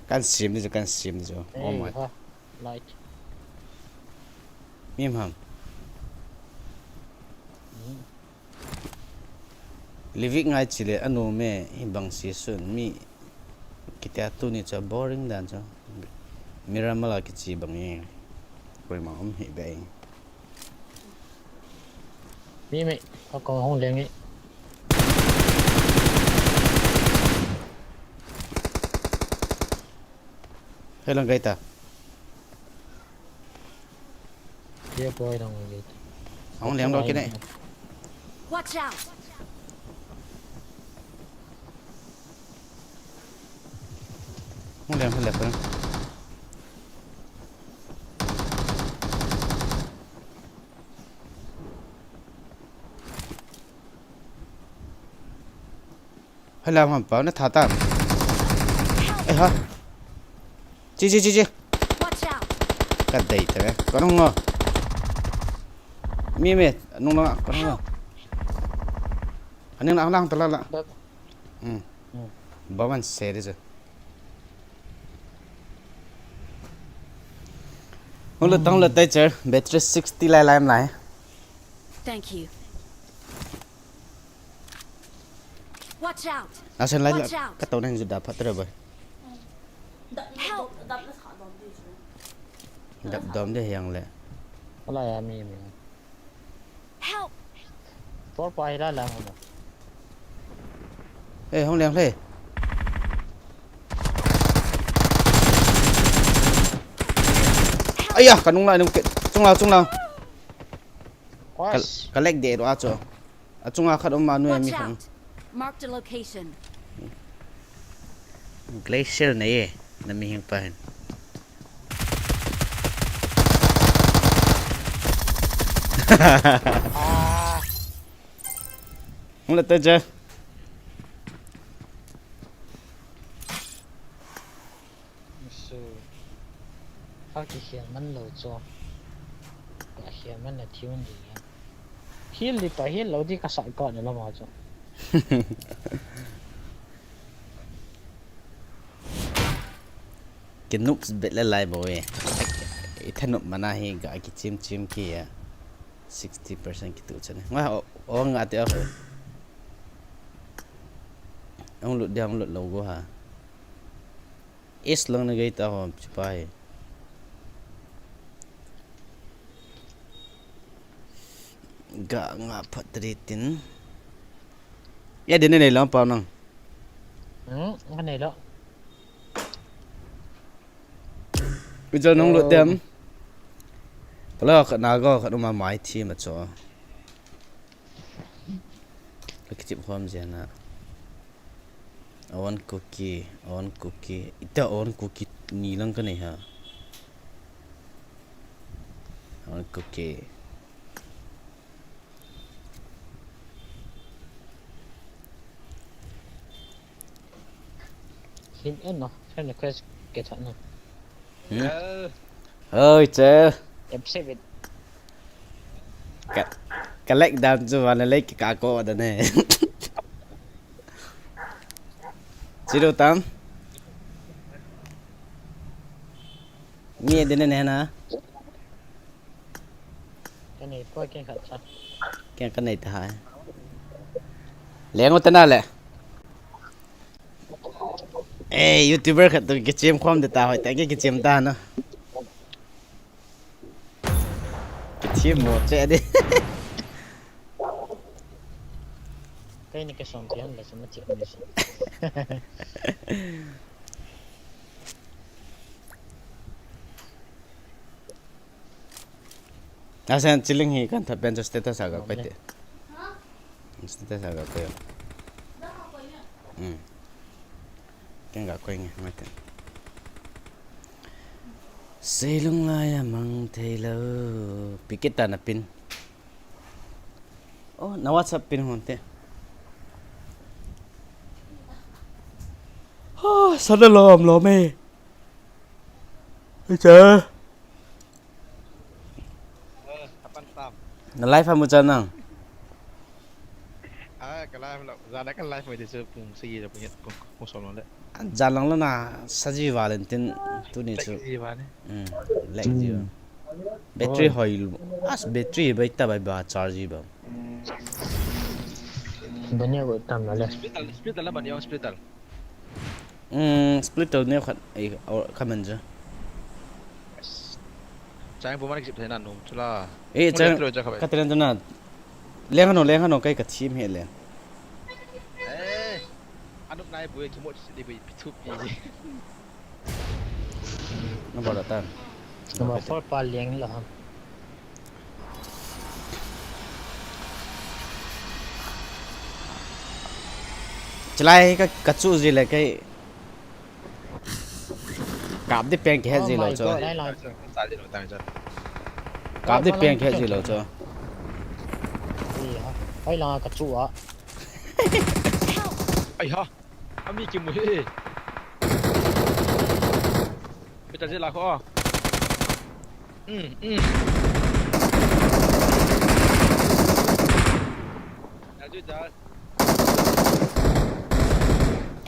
Speaker 7: kan sim đi cho oh my
Speaker 8: Light.
Speaker 7: mim ham living ngai chile anu me bang si sun mi kita tu ni cha boring dan cha miramala ki chi bang ye koi ma om hi be
Speaker 8: Mi mày, có không liền ấy.
Speaker 7: hay lang gaita
Speaker 8: Kia boy đâu vậy?
Speaker 7: ông leng do ki này
Speaker 1: Watch out!
Speaker 7: ông leng hay lẹp đó hay làm hàm báo nó thả tạm ê hả chi
Speaker 1: Watch out!
Speaker 7: cái đầy thế có không ngờ mi nung nó có không ngờ anh em lang tala la bawan xe đi rồi hôm lượt tông lượt tay chơi battery 60 lại làm lại
Speaker 1: Thank you. Watch out!
Speaker 7: à xem lại
Speaker 1: Watch out.
Speaker 7: cái tàu này đã phát rồi
Speaker 1: Help!
Speaker 7: đập đom để hàng lệ
Speaker 8: Có là mi mày.
Speaker 1: Help!
Speaker 8: Four boy ra làm không?
Speaker 7: ê không leng thế ấy à cả nung lại nung kiện chung nào cái leg để đó cho à chung nào khát ông mà nuôi mi
Speaker 1: Watch
Speaker 7: không
Speaker 1: out! Marked a location.
Speaker 7: glacier này là mi hình phải không là tới chơi
Speaker 8: Sư. Phát chỉ hiện mình lâu cho. Hiện mình là thiếu gì à? Hiện thì phải hiện lâu thì cả sợi còn nữa mà cho.
Speaker 7: cái nút bệt lại boy cái nút mà na hi cái chim kia 60% gitu chân nggak orang nggak tahu ông lụt logo ha is lang na gay tahu chupai gak ngap patritin ya din này lang pa nang
Speaker 8: Cái này đó.
Speaker 7: bây giờ nông lụt dem kalau kat naga kat rumah mai team macam kecil form je na awan cookie ita awan cookie ni lang kan ha awan cookie
Speaker 8: Hiện nó, xem là quest kết thúc nó.
Speaker 7: ơi chơi
Speaker 8: Em save it.
Speaker 7: cái lệnh đam cho vào lấy cái cá cô đó này chỉ đâu tám nghe đến này nè
Speaker 8: Cái này coi cái khẩn sao?
Speaker 7: cái này thải lẽ ngồi tên nào lẽ ê youtuber khẩn tụi cái chim khoam để tao hỏi tại cái chim ta nó cái chim một trẻ đi
Speaker 8: Cái này cái sòng tiền là什么钱的事？
Speaker 7: Asan chilling hi kan thapen jo status aga pate status aga ko kan ga ko nge mate selung la ya mang thailo pikita na pin oh na WhatsApp pin honte sao nó lòm lòm mê trời
Speaker 9: kapan tam
Speaker 7: nó live phải một chân nào
Speaker 9: cái live là ra đấy cái live mới được chơi cùng si rồi cũng nhận cũng solo đấy
Speaker 7: gian lăng là saji Valentine tu ni chu
Speaker 9: gì vậy
Speaker 7: lek gì battery hoi as battery bai ta bai ba charge ba
Speaker 8: Banyak gue tambah lah.
Speaker 9: Spital lah bani spital
Speaker 7: split out ne khat ai comment je
Speaker 9: trang bố mang kịp thế nào nôm cho là
Speaker 7: chang katren tuna leng hano kai ka thim he le
Speaker 9: anh lúc này buổi cái một đi bị thụp gì
Speaker 7: nó bảo là tan
Speaker 8: Nomor 4 paling lah.
Speaker 7: chlai ka chu gì là cái cạp đi pen cái gì lo cho cạp đi pen cái gì lo cho
Speaker 8: Hay là cái chủ á.
Speaker 9: ấy ha anh đi kiếm mũi bây giờ là khó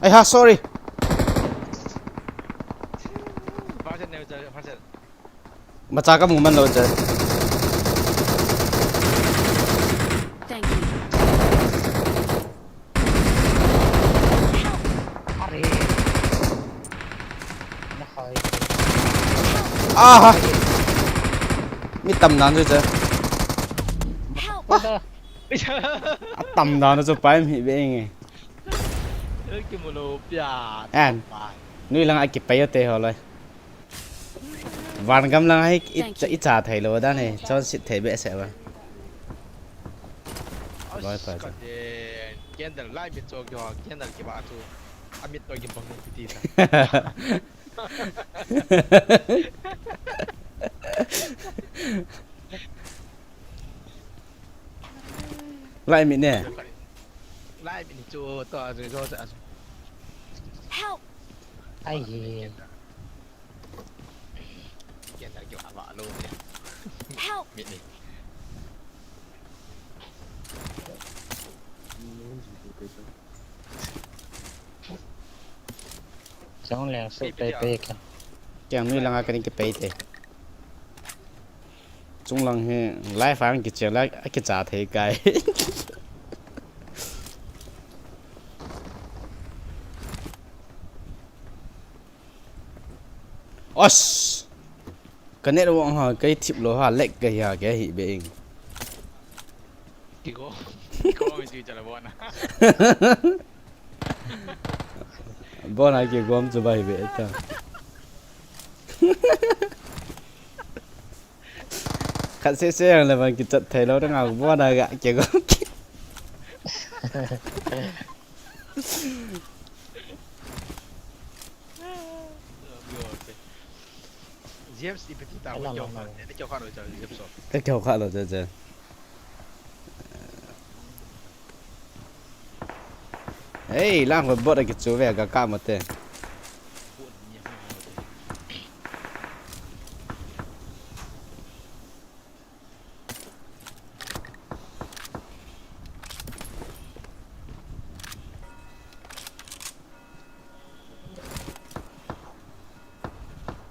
Speaker 7: ai ha sorry
Speaker 9: phát hiện nêu giờ phát hiện
Speaker 7: mà cha cái mùng mình lo chơi
Speaker 1: Thank you.
Speaker 8: Nó khỏi.
Speaker 7: mi tầm đàn rồi chơi tầm đàn nó cho phải mi về nghe
Speaker 9: cái mồ lô bia
Speaker 7: anh nuôi lăng ai kịp bay ở tây họ rồi vạn gam lăng ai ít trả thầy lô đó này cho xịt thầy bệ sẽ vào rồi phải rồi
Speaker 9: cái đợt lại biết cho cái đợt cái bà chú anh biết tôi cái bằng cái gì
Speaker 7: lại mình nè
Speaker 9: lại bị chú tao rồi cho sẽ
Speaker 1: Help.
Speaker 8: Ai gì?
Speaker 9: cái đợt cái bà vợ luôn
Speaker 1: Help.
Speaker 9: biết đi
Speaker 8: Chẳng lẽ sự tệ tệ kìa.
Speaker 7: chẳng nuôi lăng ai cái bay tây trung lăng he lại phải cái chuyện lại cái trả thầy cái os cái này là họ cái thiệp lúa họ lệch cái hỉ bệ
Speaker 9: cái cô mình chỉ trả lời bọn à
Speaker 7: bọn ai kia gom cho bay bệ ta khát xe là bằng cái trận thầy lâu đang ngào bọn ai gạ kia gom
Speaker 9: James đi bị tao cho để cho khoan rồi chờ James rồi
Speaker 7: cái kiểu khác là chơi hey lang phải bớt cái chỗ về cả một tên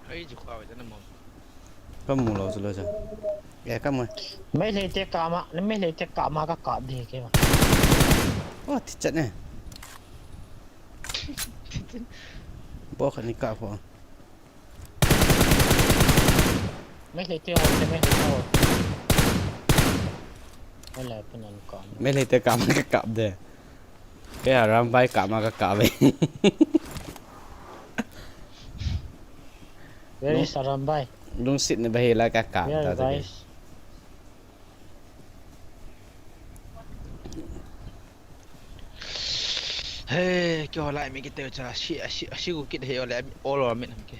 Speaker 9: ấy chụp vào cho nó mồm
Speaker 7: có mù lỗ rồi chứ ghé cắm rồi
Speaker 8: Mấy lấy tiếc cả mà, mấy lấy tiếc cả mà các cọp đi kìa mà.
Speaker 7: ô thì chết này bố khẩn đi cạo phò
Speaker 8: Mấy lấy tiếc hồi thì mấy lấy hồi. Mấy lấy bên này còn.
Speaker 7: mấy lấy tới cắm cái cạm đây cái là ram bay cạm mà cái cạm vậy
Speaker 8: Very sarambai.
Speaker 7: đúng xịn này bây là cái cạm
Speaker 8: Very
Speaker 7: ta thôi
Speaker 8: nice.
Speaker 9: hey cho lại mấy cái tờ cho xí của cái hệ lại all rồi mình cái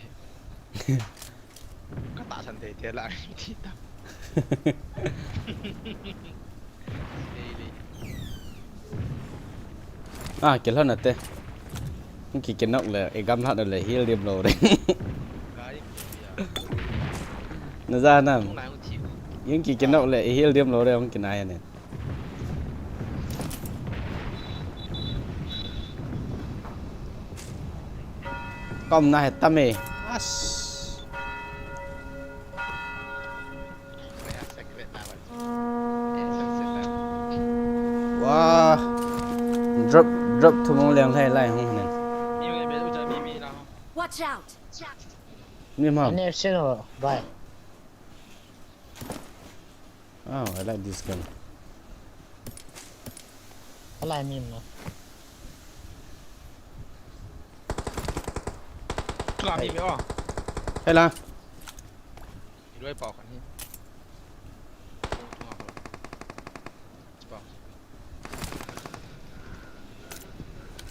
Speaker 9: các tạ thành thế lại thì tao
Speaker 7: kiểu hơn là tê kỳ kiến động là găm hạt là hill điểm lồ đấy nó ra nè những kỳ kiến động là hill điểm lồ đây không cái này này còn này tâm mê wow drop thu mong liền hay lại không này
Speaker 1: Watch out.
Speaker 7: nhưng mà
Speaker 8: anh em xin rồi vậy
Speaker 7: oh I like this gun
Speaker 8: có lại mìm nữa
Speaker 9: làm gì nữa
Speaker 7: hay là
Speaker 9: đuôi bỏ con đi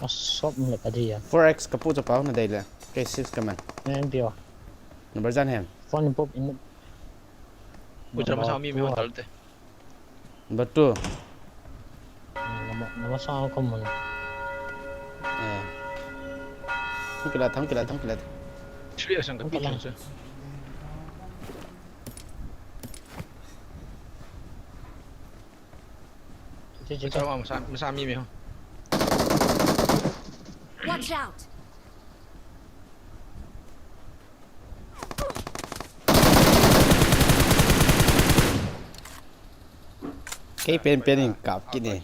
Speaker 8: nó shop là cái gì à
Speaker 7: 4x kaput cho báo này đây là cái 6 cái mình
Speaker 8: em biểu
Speaker 7: number gian hem
Speaker 8: phone pop in
Speaker 9: bây giờ mà sao mi mới tới
Speaker 7: number 2
Speaker 8: nó sao không mình
Speaker 7: thắng cái là
Speaker 9: chuyện sang cái bị thằng chưa
Speaker 8: chứ
Speaker 9: sao mà sao mi không
Speaker 1: Watch out.
Speaker 7: cái bên cặp cái này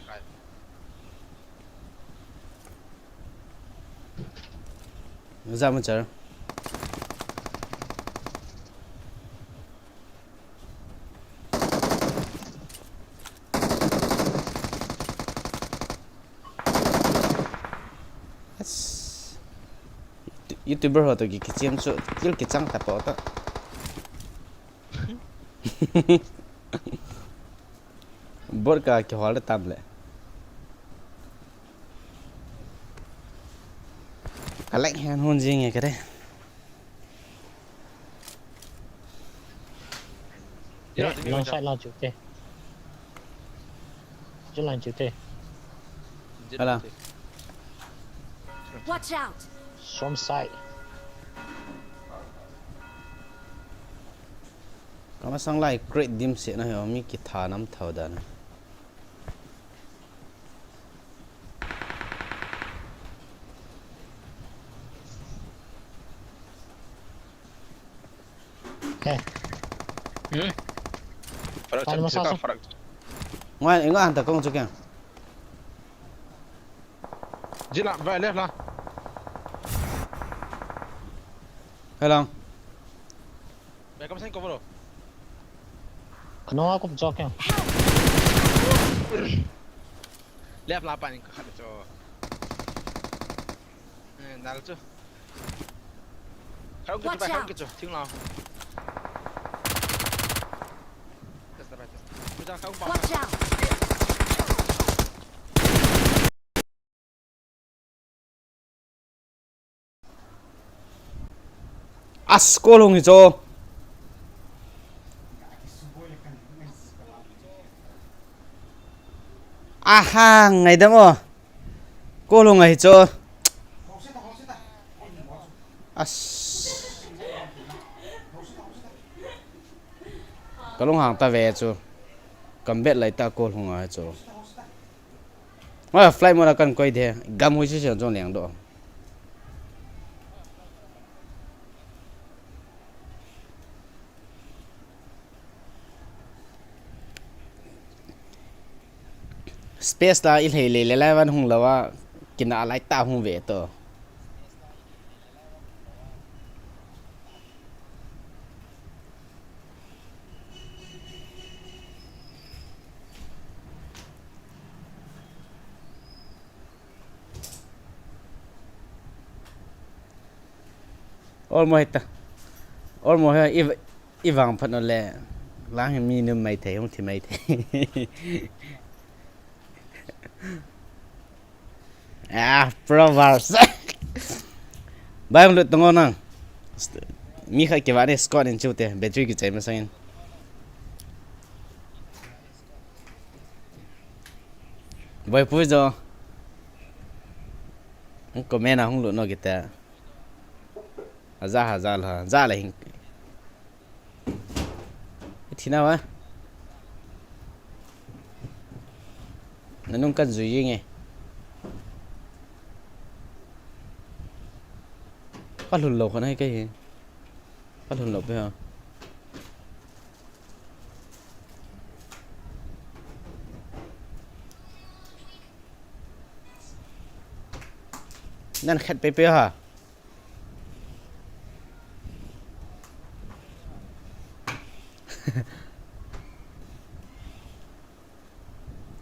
Speaker 7: ra một chờ YouTuber họ tụi cái chiếm số kiểu cái trăng tập bỏ đó bớt cả cái hóa là tạm lệ cả lạnh hơn hôn gì nghe cái đấy
Speaker 8: long side lao chủ tê chứ làm chủ tê
Speaker 7: là
Speaker 1: Watch out.
Speaker 8: from side
Speaker 7: có mà sang lại great dim sẽ nó hiểu mi cái thà nắm thầu đó này
Speaker 8: okay
Speaker 7: ngoài anh có ăn tập công chưa kìa
Speaker 9: giết lại về left là
Speaker 7: hay không
Speaker 9: về cầm xanh cover rồi
Speaker 8: nó cũng cho kìa
Speaker 9: left là bạn khát cho nào chưa không cái bài không cái chỗ tiếng nào
Speaker 1: Watch out.
Speaker 7: cô luôn cho ha ngày đó mà cô luôn ngày cho có lúc hàng ta về cho cầm biết lấy ta cô luôn ngày cho mà flight mà cần quay thế gam hồi chứ trong两độ space là ít hệ lệ lại vẫn hùng làว่ากินอะไรตาหงเวตัวalmostอีวังพันนั่นแหละล้างให้มีนึงไม่เท่ของที่ไม่เท่Proverbs Bayang lut tengok nang mi kha ke wani squad in chute battery ki chai ma sang boy pu jo có mẹ nào không lụn nó kita ra là hình thì nào á nó nông cân gì nghe có lùn lộc hay cái gì có lùn lộc phải khôngนั่นแคทเปเปอร์ฮะ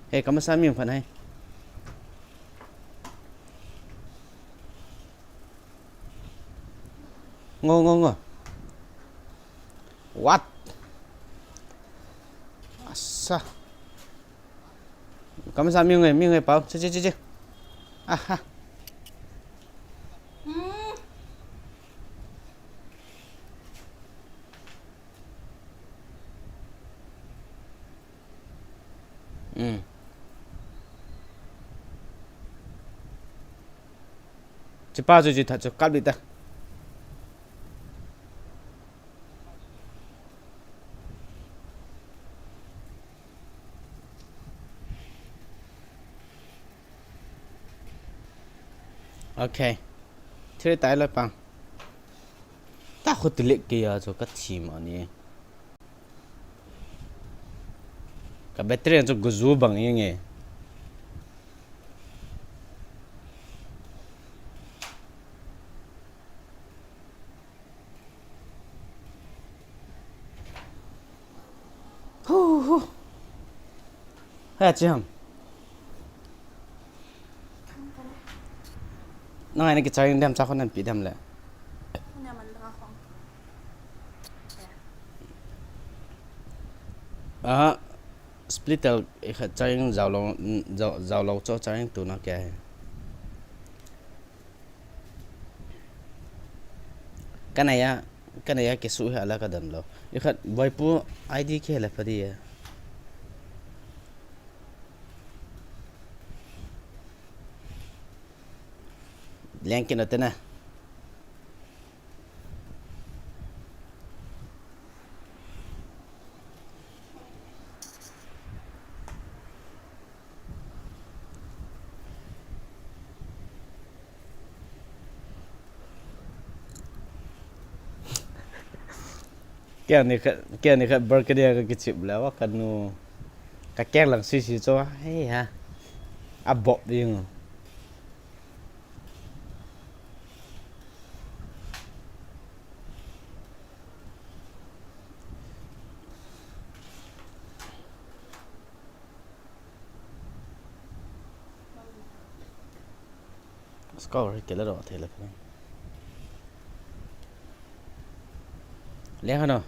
Speaker 7: เฮ้ยก็มาซ้ำยังพันให้งง what อาซะก็มาซ้ำยังไงเปล่าเจ๊อ่ะฮะจะป้าจะถัดจะกัดดิตาโอเคที่ได้ตายแล้วปังถ้าคนติดเล็กกี่จะกัดทีมอันนี้กับแบตเตอรี่จะกุจูบังยังไงเฮ้ยจิมน้องไอ้นี่กิจการเดิมจากคนนั้นปีเดิมเลยsplitter ไอ้กิจการจะลงโจ้กิจการตัวนักแกกันไหนอะกิสุเหรอแล้วก็เดิมแล้วไอ้กิจไว้ปูไอดีแค่ละพอดีเลี้ยงกินอะไรนะแกนี่ครับเบอร์เกอร์ก็กิจแล้วว่ากันนูกับแกงหลังซีจ้าเฮ้ยฮะอับบอกดิงสกอร์เกี่ยวกับอะไรเลยเลี้ยงเขาเนาะ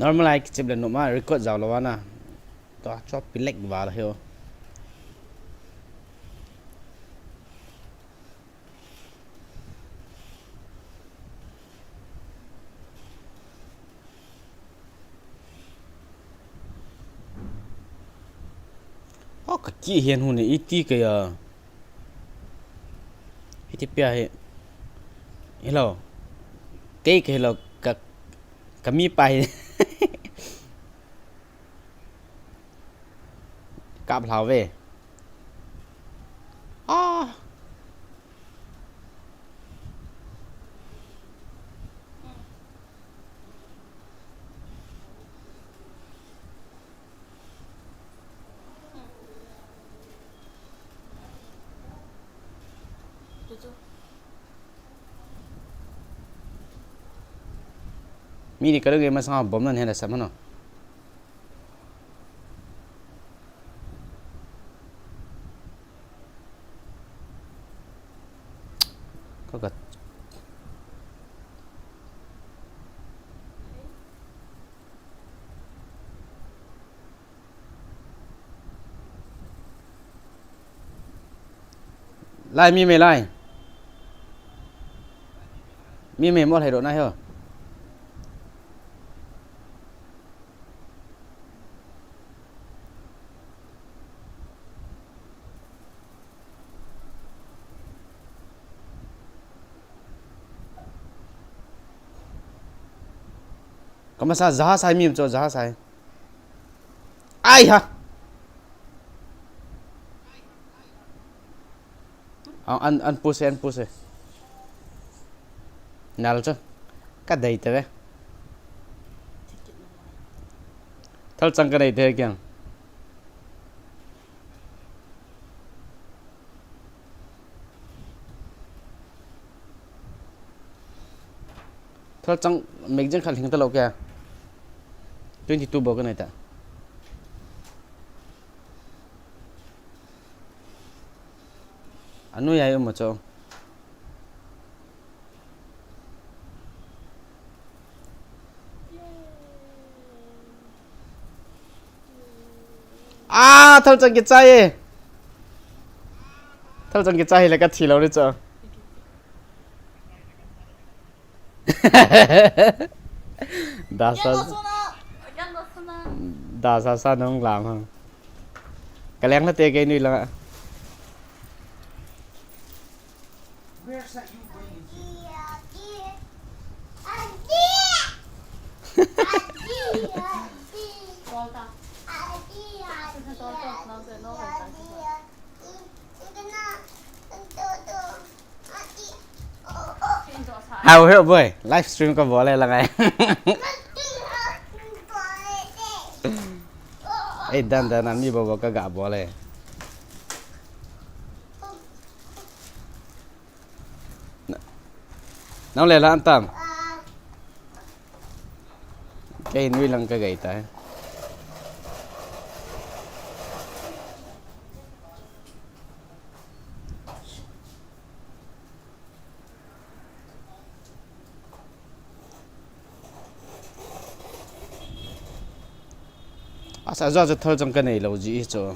Speaker 7: normal ไอ้กิจเป็นนุ่มมาก record จะเอาแล้วนะตัวชอบเป็นเล็กกว่าเลยเหรอโอ้ก็กี่เห็นหุ่นอีตีก็ยังอีที่เปียเฮ้ยเราเก๊กเฮ้ยเราก็มีไปกับเราเว้ยอ๋อมีนี่ก็เรื่องมาสร้างบอมนั่นเห็นแต่สมัยนั้นก็ lại mi mày lại mi mày mua thay đồ này hả có mà sao giá sai mìm cho giá sai ai hả ăn push nào cho cái đầy thế thal chăng cái đầy thế kìa thal chăng mấy chân khăn hình tao lâu kìa 22 bao cái này ta anh nuôi ai mà cho thal chăng cái chai thal chăng cái chai là cái thì lâu đấy cho đa sa nó không làm không cái lén nó tê cái nuôi là hào hiệu bơi livestream có bỏ lên là ngày ấy dan anh mi bawa cái gà bỏ lên nó lên là an tâm cái nuôi lăng cái gậy tay sao do thơ trong cái này lâu gì cho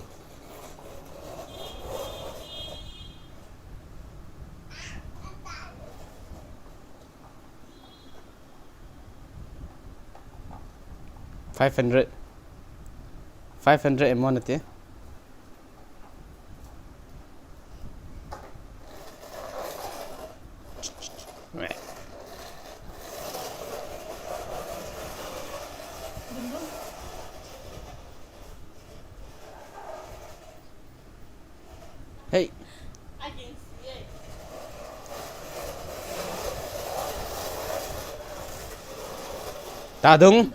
Speaker 7: $500 em muốn thế hey ta đúng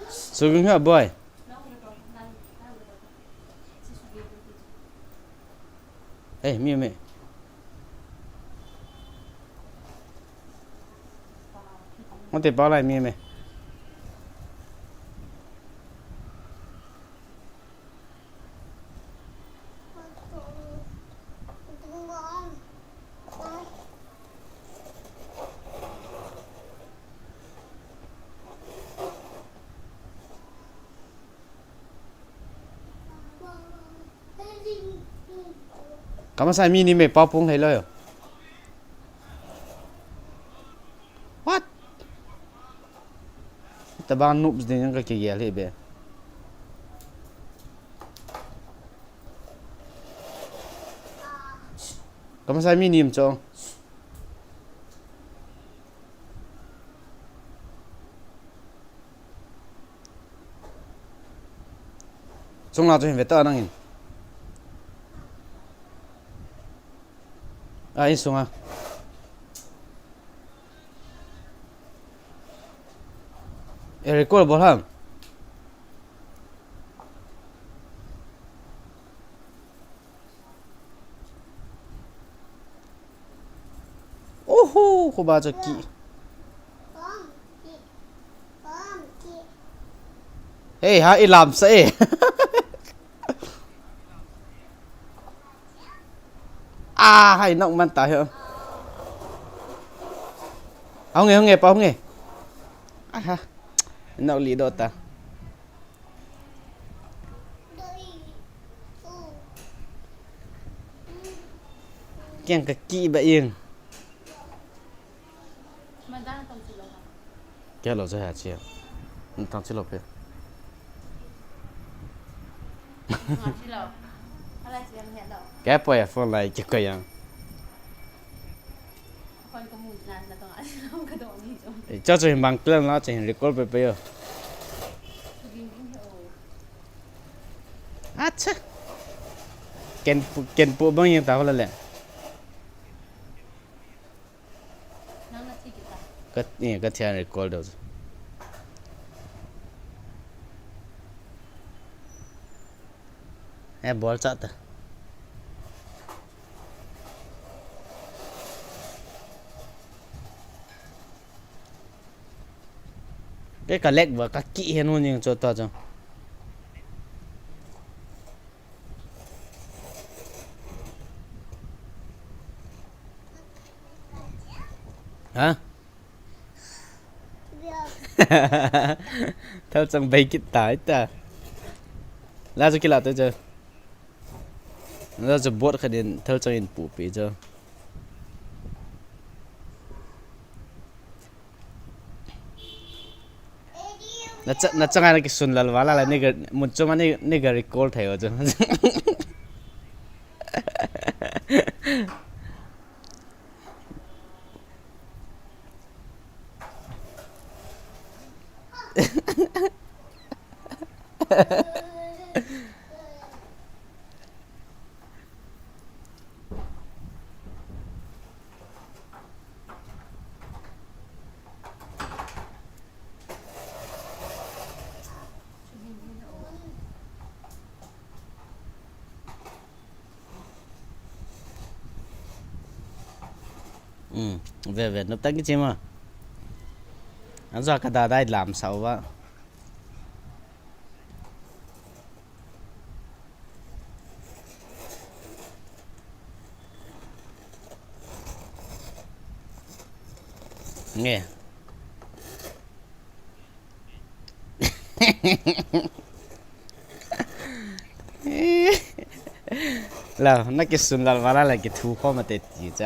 Speaker 7: sugeng hả boy hey mi me không thể bảo lại mi me kamu sai mini me papung hay lo what tabang noobs din yung kakigel hebe kamu sai mini cho chung nào cho hình về tờ năng hình ai xuống à record bol ham oho ko ba cho ki hey ha ilam sai hay nọng man tái hả không nghe không nghe ha nọng lý độ ta kiêng cái kỹ bậy yên
Speaker 1: Mình đang trong sự lộn.
Speaker 7: cái lỗ rồi hả chị tao chỉ lỗ kia
Speaker 1: Ngon chứ lộn. Hay là chị em hẹn đâu.
Speaker 7: cái bòi phone lại cái cái yang
Speaker 1: Con có mùi là tao ngại không có đồ gì chứ.
Speaker 7: cho tôi bằng clean nó chỉ record bây giờ à chứ ken po bang yang tahu lah leh
Speaker 1: Nó chỉ kita.
Speaker 7: cái thian record đâu ball chát ta cái cả leg và các kỹ hiện luôn nhưng cho tao cho hả theo trong bay cái tái ta là cho cái là tôi chơi là cho bot cái điện theo trong in phụ bị chơi nó chẳng ai cái xuân là vả là nigga một chỗ mà nigga recall thấy rồi chứ về nó tách cái chim à anh do cái đà đây làm xấu quá nghe là nó cái xuân là vào là cái thu kho mà tết gì chứ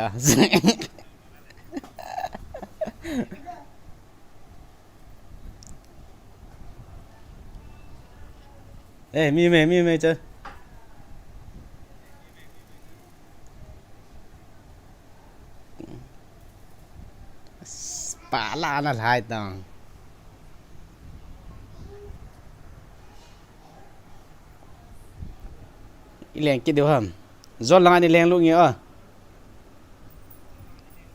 Speaker 7: ê mi mê chứ bả la là hai tầng liền cái điều hầm do lại đi liền luôn nhớ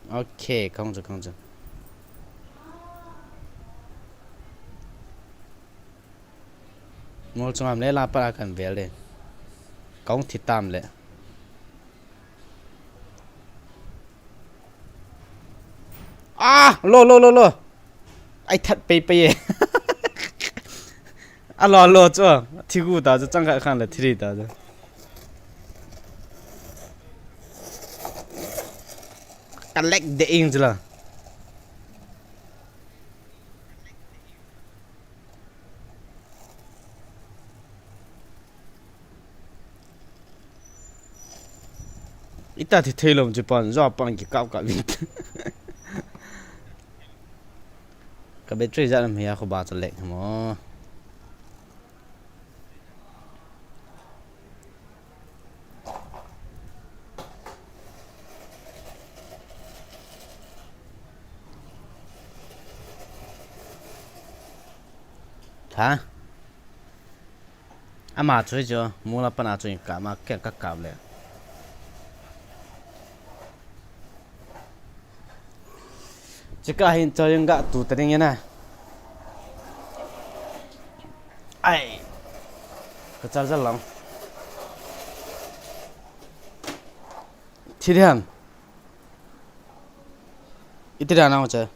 Speaker 7: ok không được một trong làm lẽ là para cần về lên công thịt tam lệ à lô ai thật pe à lô cho thi cú đó cho chẳng khai khăn là thi đó chứ collect the ink là ít ta thì thấy lòng chỉ bằng rõ bằng cái cao cả vịt cái bên chơi ra làm gì không bao giờ lệ mà hả mà chơi chưa mua là pana chơi cả mà cái các cặp lệ chỉ có hiện chơi những gã tụt tên như này ai cái cháu rất lòng thì điểm ít ra nào chơi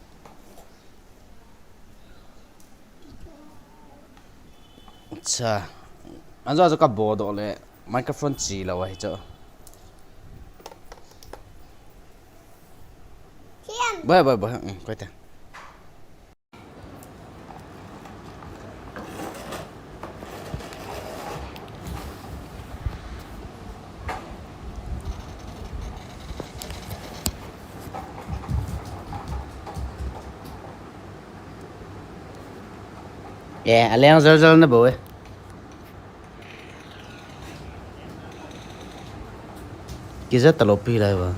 Speaker 7: chà anh cho cái bộ đồ này microphone chỉ là vậy chứ bye quay ta anh em giờ nó bồi cái rất tao loppi lại vậy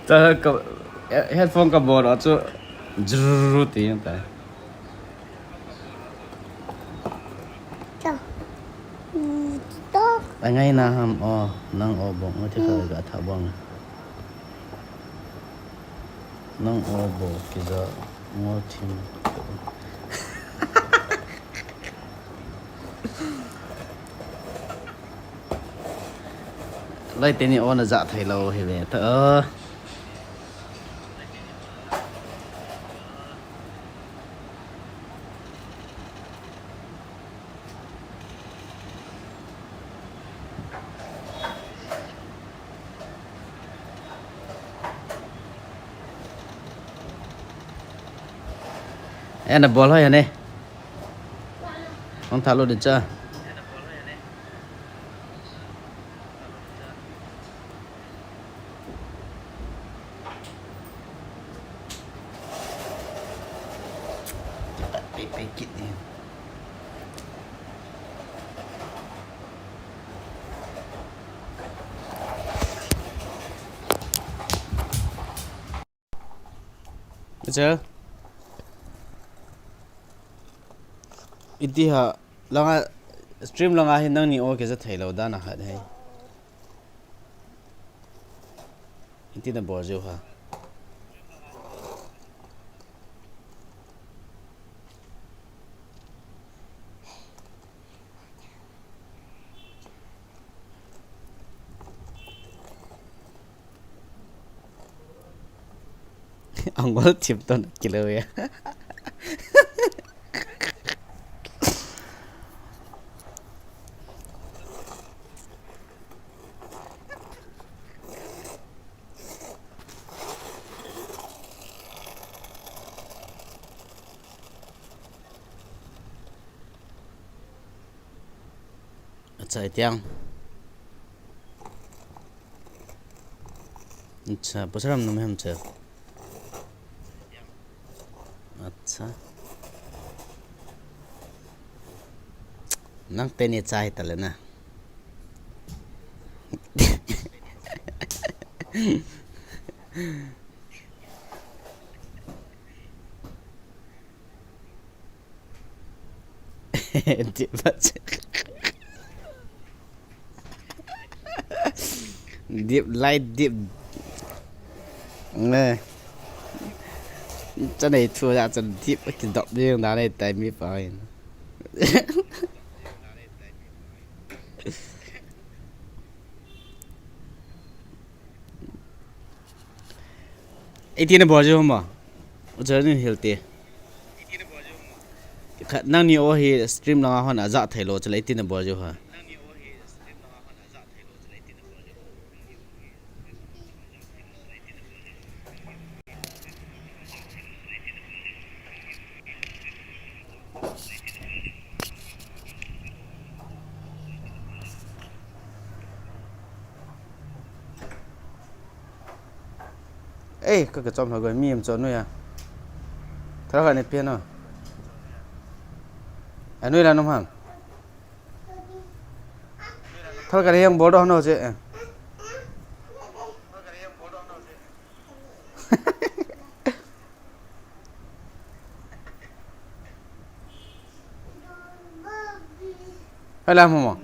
Speaker 7: Trời headphone cầm bò đó chứ rú tiếng tại anh ngay na ham nang bong nó thì khởi cả thả bong nang bo cái giờ ngó chim lấy tên này là dạ thầy lâu thì về thở em là bol thôi này không thả luôn được chưa bị kịt đi được chưa ít ha langa stream langa hin nang ni o ke za thailo da na ha dai inti na bor jo ha angol chip ton kilo ya chạy tiếng अच्छा बसराम नमे हम चे अच्छा नंग तेने चाहे तले ना deep light deep nè cho này thua ra cho deep cái đọc riêng đó này tại mi phải ấy tiền bao nhiêu mà giờ nên hiểu tiền năng nhiều thì stream là họ đã dọn thay lô cho lấy tiền bao nhiêu hả ê cái trong họ gọi mìm cho nuôi à thế là này piano à nuôi là nông hàng thôi cái này em bố đó nó chứ hay làm không ạ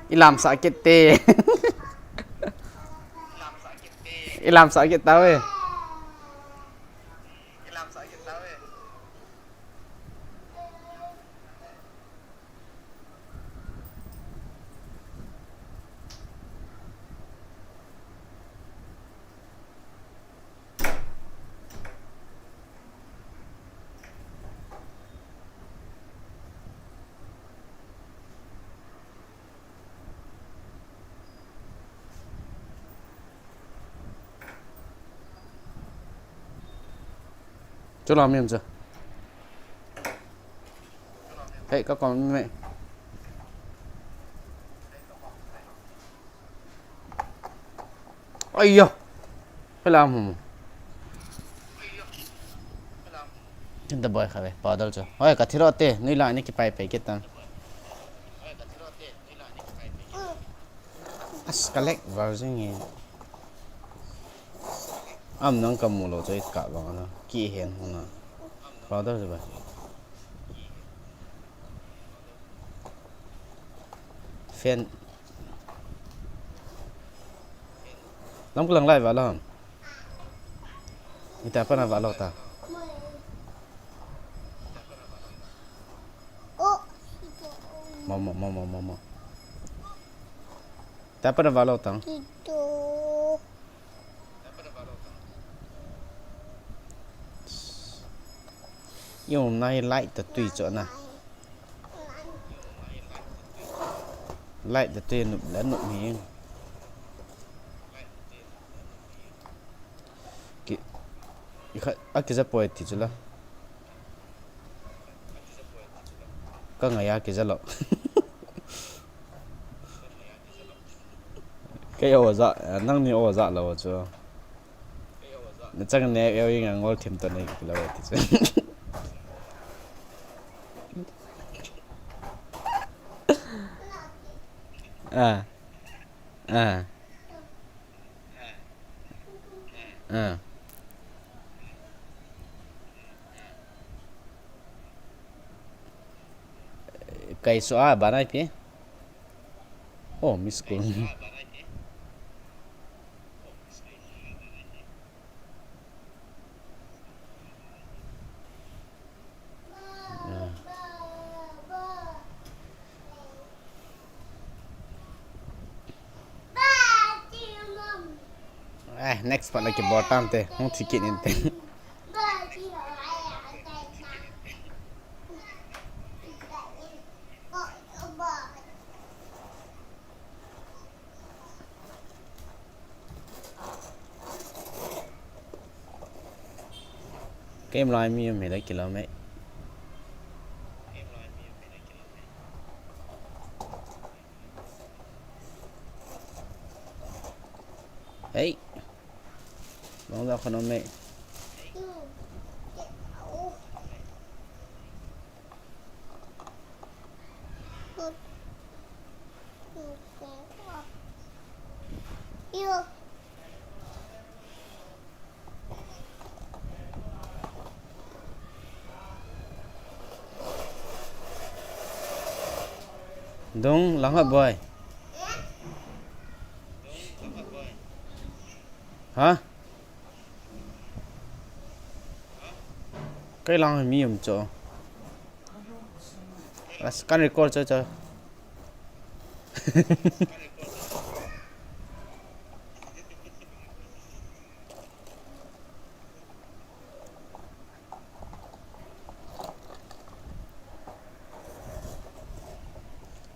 Speaker 7: đi làm sao cái tê đi làm sao cái tao ấy chỗ làm em chưa Hey, có con mẹ. Ây da. Phải làm không? Chúng ta bơi khai về, bỏ đâu cho. Ôi, cả thịt tê, nuôi lại những cái bài bài kết tăng. Askalek vào dưới nghe. Nông cầm mù lộ cho ít cả vào nó, kỹ hiền không nào. Bỏ đâu rồi vậy? Phiền. Nông có lần lại vào không? Người ta phải vào lâu ta. Mama. Ta phải vào lâu ta. Yung nay lại từ tùy chỗ nào. Lại từ tùy nụm lớn nụm hiên. Cái gì bồi thì chứ là. Có ngày cái gì lọ. Cái ổ dạ, năng ni ổ dạ là chứ. Nó chắc là eo yên ngồi thêm tuần này là vậy thì chứ. Cây xóa bán ai thế? Oh, miss cô. Next part like bottom te, không thích kiện te. Cái em lại mi mấy đấy kilo mấy. Hey, bóng ra con mẹ. Đúng, lắng hả boy? Hả? Cái lăng hình miệng chỗ. Scan record cho.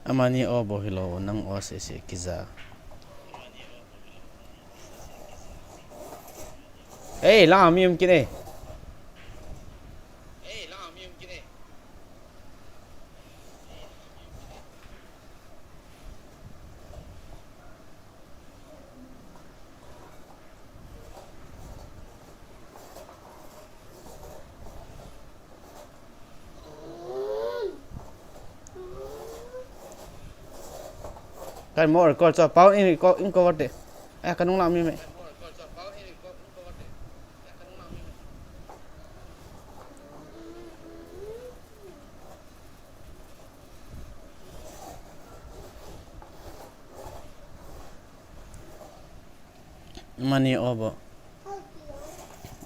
Speaker 7: Amani o bohilo nang o se kiza. Hey, lang miệng kini. Cái mỏ có cho bao in có vật đấy. À cái nông làm như vậy.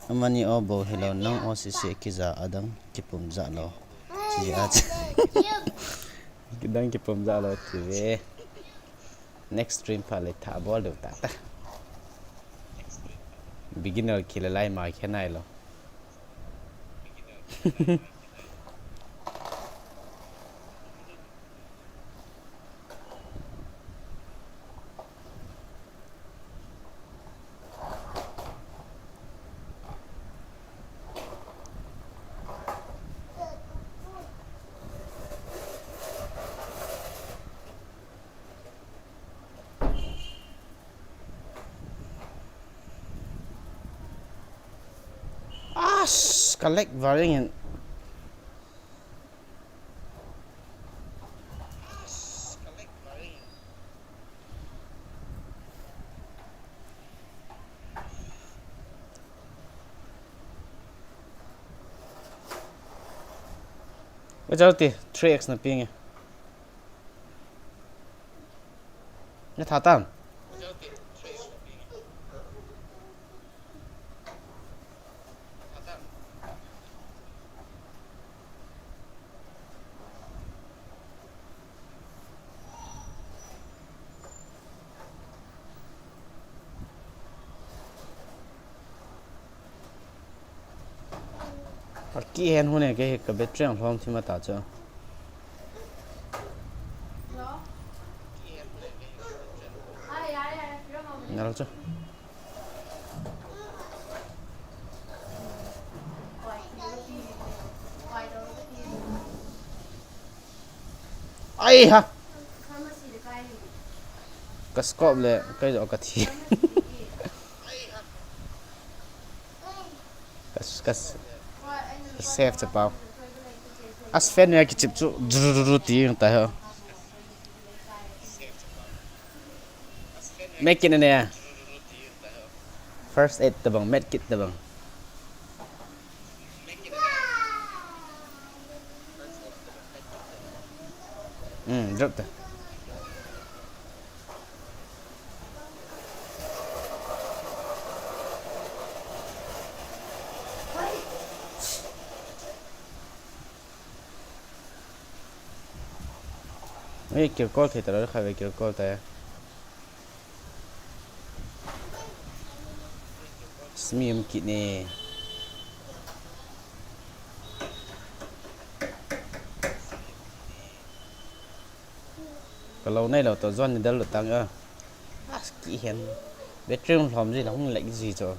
Speaker 7: Mani obo hello nang osisi kiza adang kipum za lo. Ji at. Kidang kipum za lo TV. Next stream pale ta bol do ta. Beginner kila lai ma khenai lo. collect variant bây giờ thì 3x nó ping nó thả tam kỹ hen hôm nay cái batteryของพร้อมที่มาตัดจ้ะนั่นแล้วจ้ะไอ้ฮะก็สกอปเลยก็จะเอากระเทียมก็เซฟจะเปล่าอัสเฟนเนี่ยกิจิบจุจุตีอย่างแต่เหรอไม่กินอันเนี่ย first aid ตะบังเม็ดกินตะบังdrop ตะไม่เกี่ยวก้อนใครแต่เราใครไปเกี่ยวก้อนแต่สมีมกินเนี่ยก็เราในเราตัวย้อนนี่เดินหลุดตังกี่เห็นเบ็ดเรื่องทำgì là không lạnh gì rồi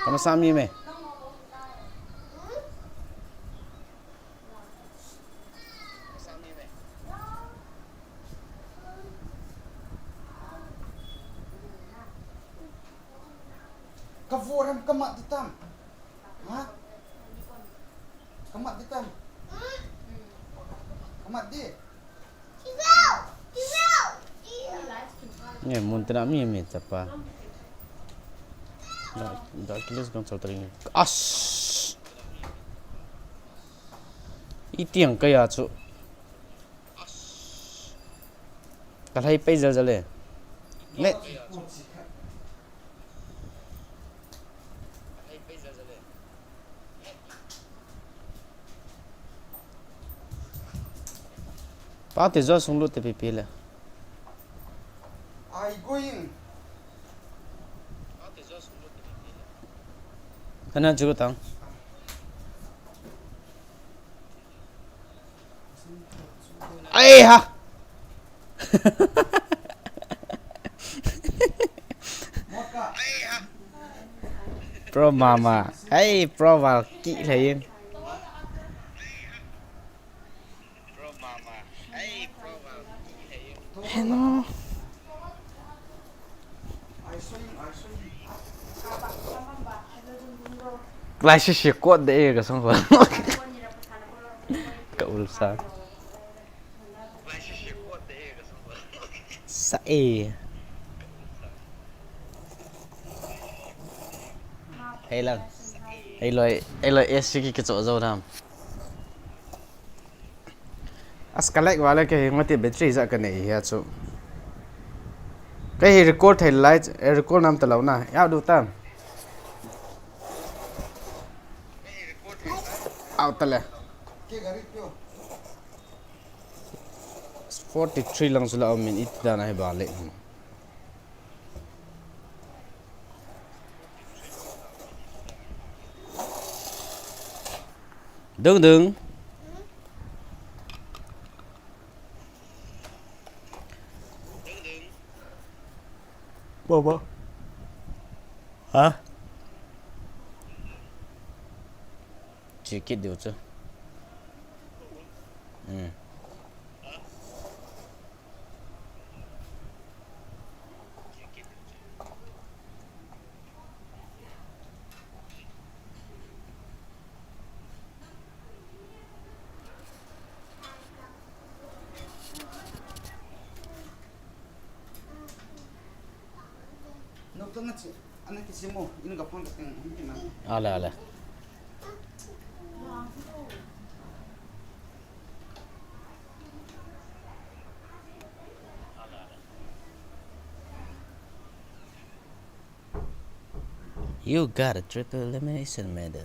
Speaker 7: kamu sami me kavuram kamat ditam ha kamat ditam kamat diนี่มุนตนามีเมจับปะได้กิเลสกองเสาตริงอัสอีเตียงก็ยาจุกันให้ไปเจอเลยเม็ดป้าติดจอส่งรูดเตปิปิเลยI going ขนาดจุดตังไอ้ฮะโปรมามาไอ้โปรวากี่เลยยังเห็นมั้ยกลายเสียกดได้ก็สมควรกับอุลซาสะเอไอ้ลังไอ้ลอยเอสที่กิจวัตรเราทำอัสกัลเล็กว่าเลยก็เห็นว่าที่แบตเตอรี่จะกันไหนเหี้ยจู่ก็เห็นรีคอร์ดไฮไลท์รีคอร์ดน้ำตะเหลาหน้าอยากดูตามเอาตะเลย43 lang sila amin itda na hibali Đừng Bố hả chịu kết điều chứ ale you got a triple elimination medal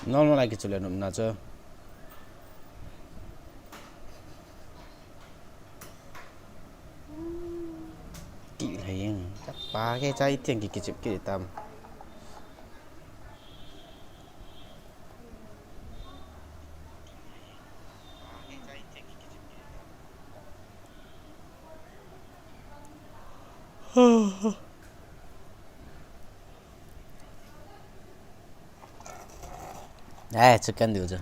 Speaker 7: normal lagi chule num na cho kỹ hay chắc ba cái trái tiền kỹ chụp kỹ tam chắc cân điều chứ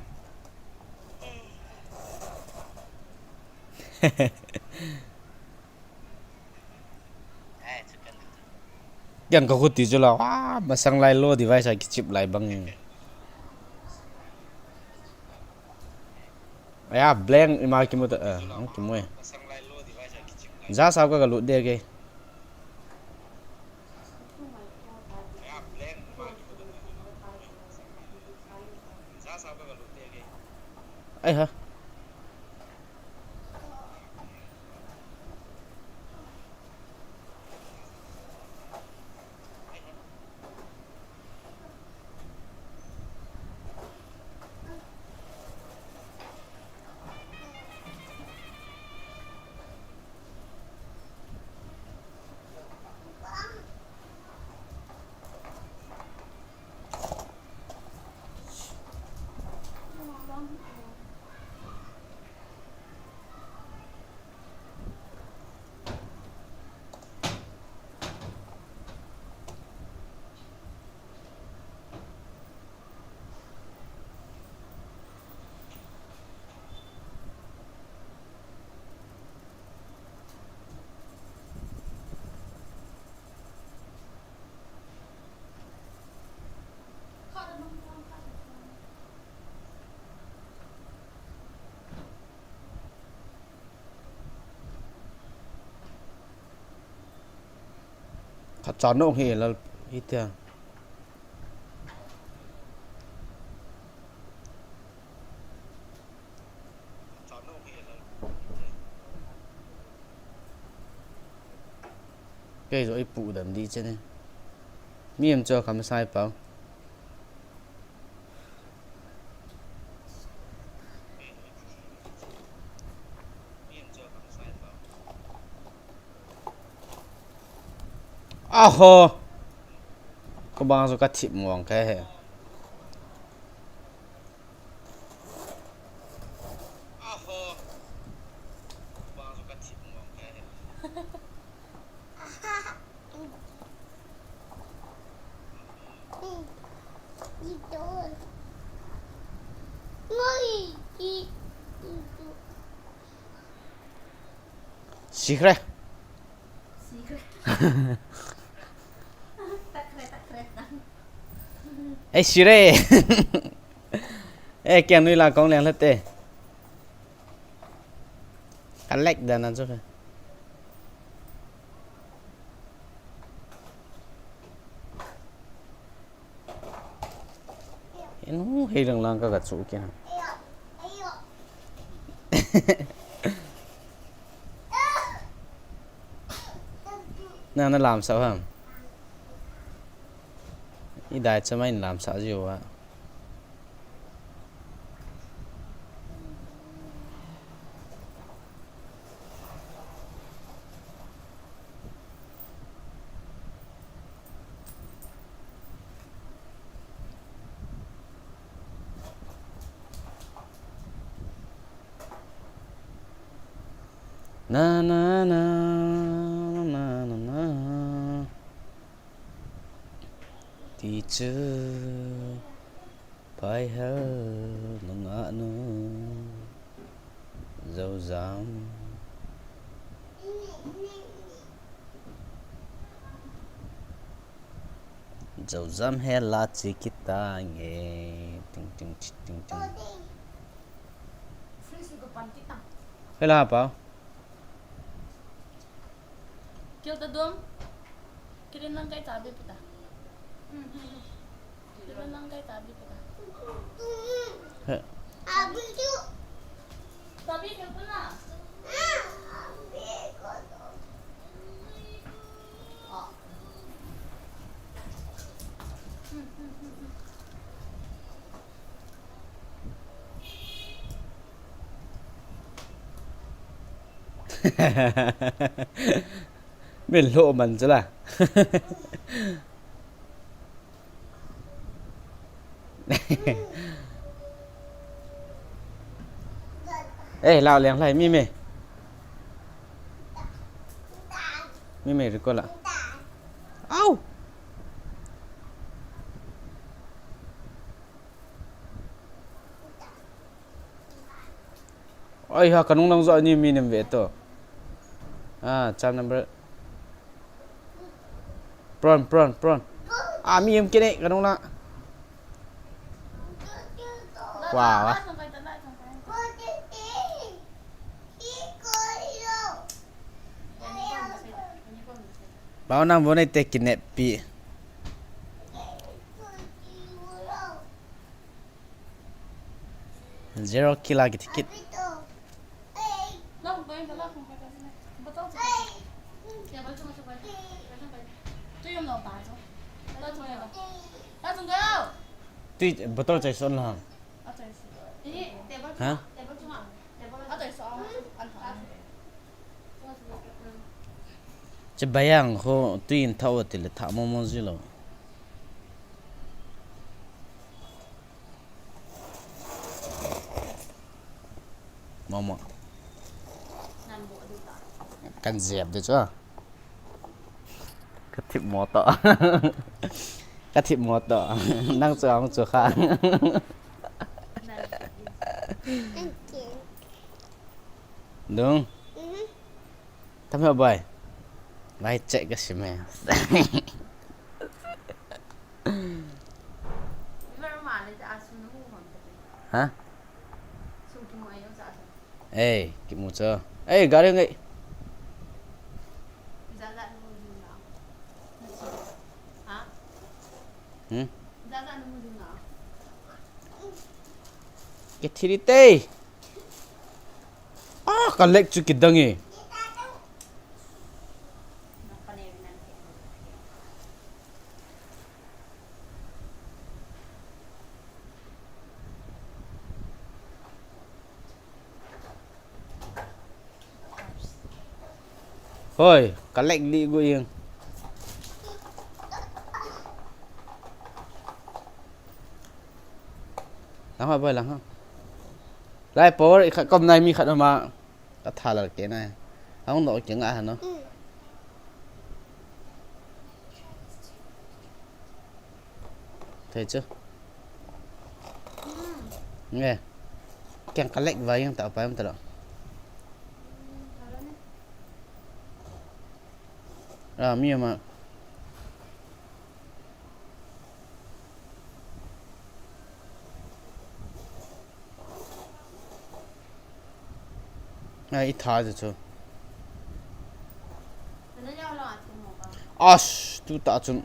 Speaker 7: yang kau kuti je lah, masang lai lo device lagi chip lai bang. Ya blank ima kimu tu, kimu ya. Jah sab ka galut deh ke. Ha. Thật chọn nó thì là ít tiền. Cái rồi phụ đầm đi chứ này. Miệng cho khám sai bảo. Aho, có bao giờ cắt thịt mỏng cái hệ. Secret. Ê Sire. Ê kèm nuôi là con lèn hết tê. Cắn lệch đàn ăn rồi. Nó hay đừng lang cái gật sụi kia. Nào nó làm sao hả? Ý đại cho mày làm sao gì vậy? na na na na na na thì chưa phải hơ nó ngã nó dâu dám dâu dám hay là chỉ kita nghe ting ting ting ting hay là apa
Speaker 5: kêu ta đuông kêu nang kai tabi pita kêu nang kai tabi pita abi tu tabi kêu pula
Speaker 7: mình lộ mình chứ là ê lao liền lại mi mày rồi con lại au ôi ha kanung nang zo ni mi nem ve to cham number prawn mi em kia đấy kanung na wow á bao năm vô này tê kinh nẹp bị zero kila cái ticket tuy bắt đầu chạy xuân hàng hả chỉ bayang ho tuy thâu thì là thả mông mông gì rồi mông cần dẹp được chưa cái thịt mò tọ cái thịt mò tọ đang chờ ông chờ khang đúng thăm hiểu bài bài chạy cái gì mẹ hả ê kịp một giờ ê gà đi ngay cái thịt tê cái lệch chú kịch đằng ấy thôi cái lệnh đi của yên lắm hỏi bơi lắm không lại bố con này mi khát mà đã thả là cái này không nổi chuyện ai hả nó thấy chưa nghe kèm cái lệnh vào nhưng tạo phải không tự động mi mà ít thả rồi chứ tu tạo chung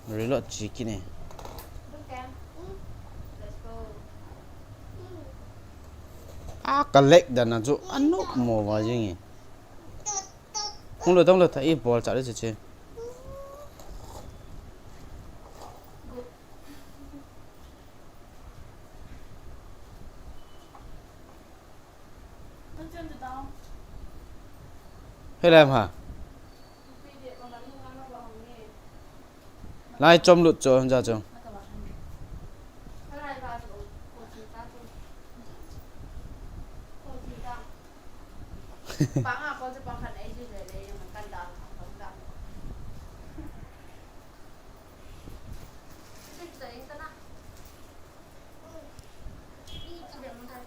Speaker 7: rồi lọt chỉ cái này cái lệch đó là chỗ ăn nốt mồ vào gì nhỉ không được thấy bò chạy đi chứ hay làm hả lại trong lụt cho ra chồng
Speaker 1: Banga ko sa pangkan ay dito yung kanda ang dam. Ito ito na. Ito din mo tayo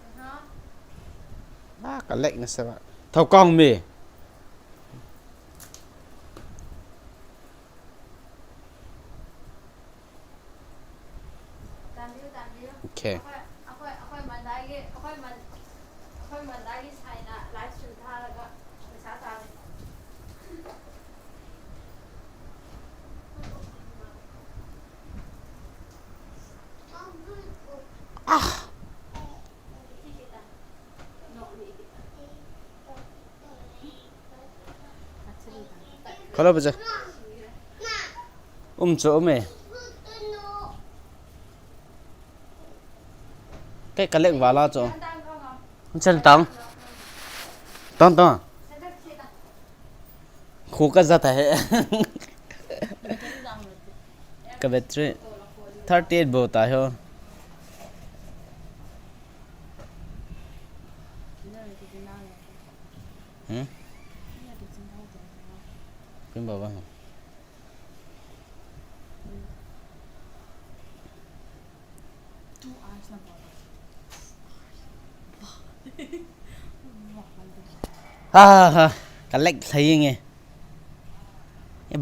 Speaker 1: ha.
Speaker 7: Kalek na sa thâu con mì. Okay.
Speaker 1: Ako man dagi sai na live stream tha laga sa ta.
Speaker 7: Kalau baca. Chỗ mày. Cái kalek vào lo chỗ. Chân tông. Tông tông. Khu cái ra thế. Cái battery 38 volt à ho. Pin bảo vâng. Kalek thấy nghe.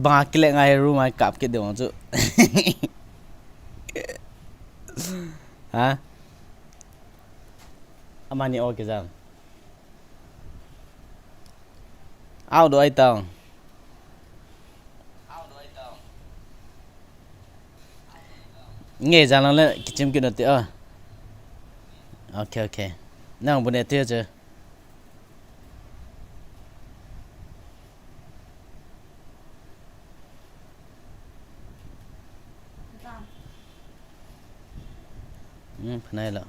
Speaker 7: Ba cái lệ ngay room ai cặp cái điều chứ. Hả? Amani okay Zam. Ao đồ ai tao. Nghe ra nó lên cái chim kia nó tiêu. Ok. Nào bữa nay tiêu chưa? Này là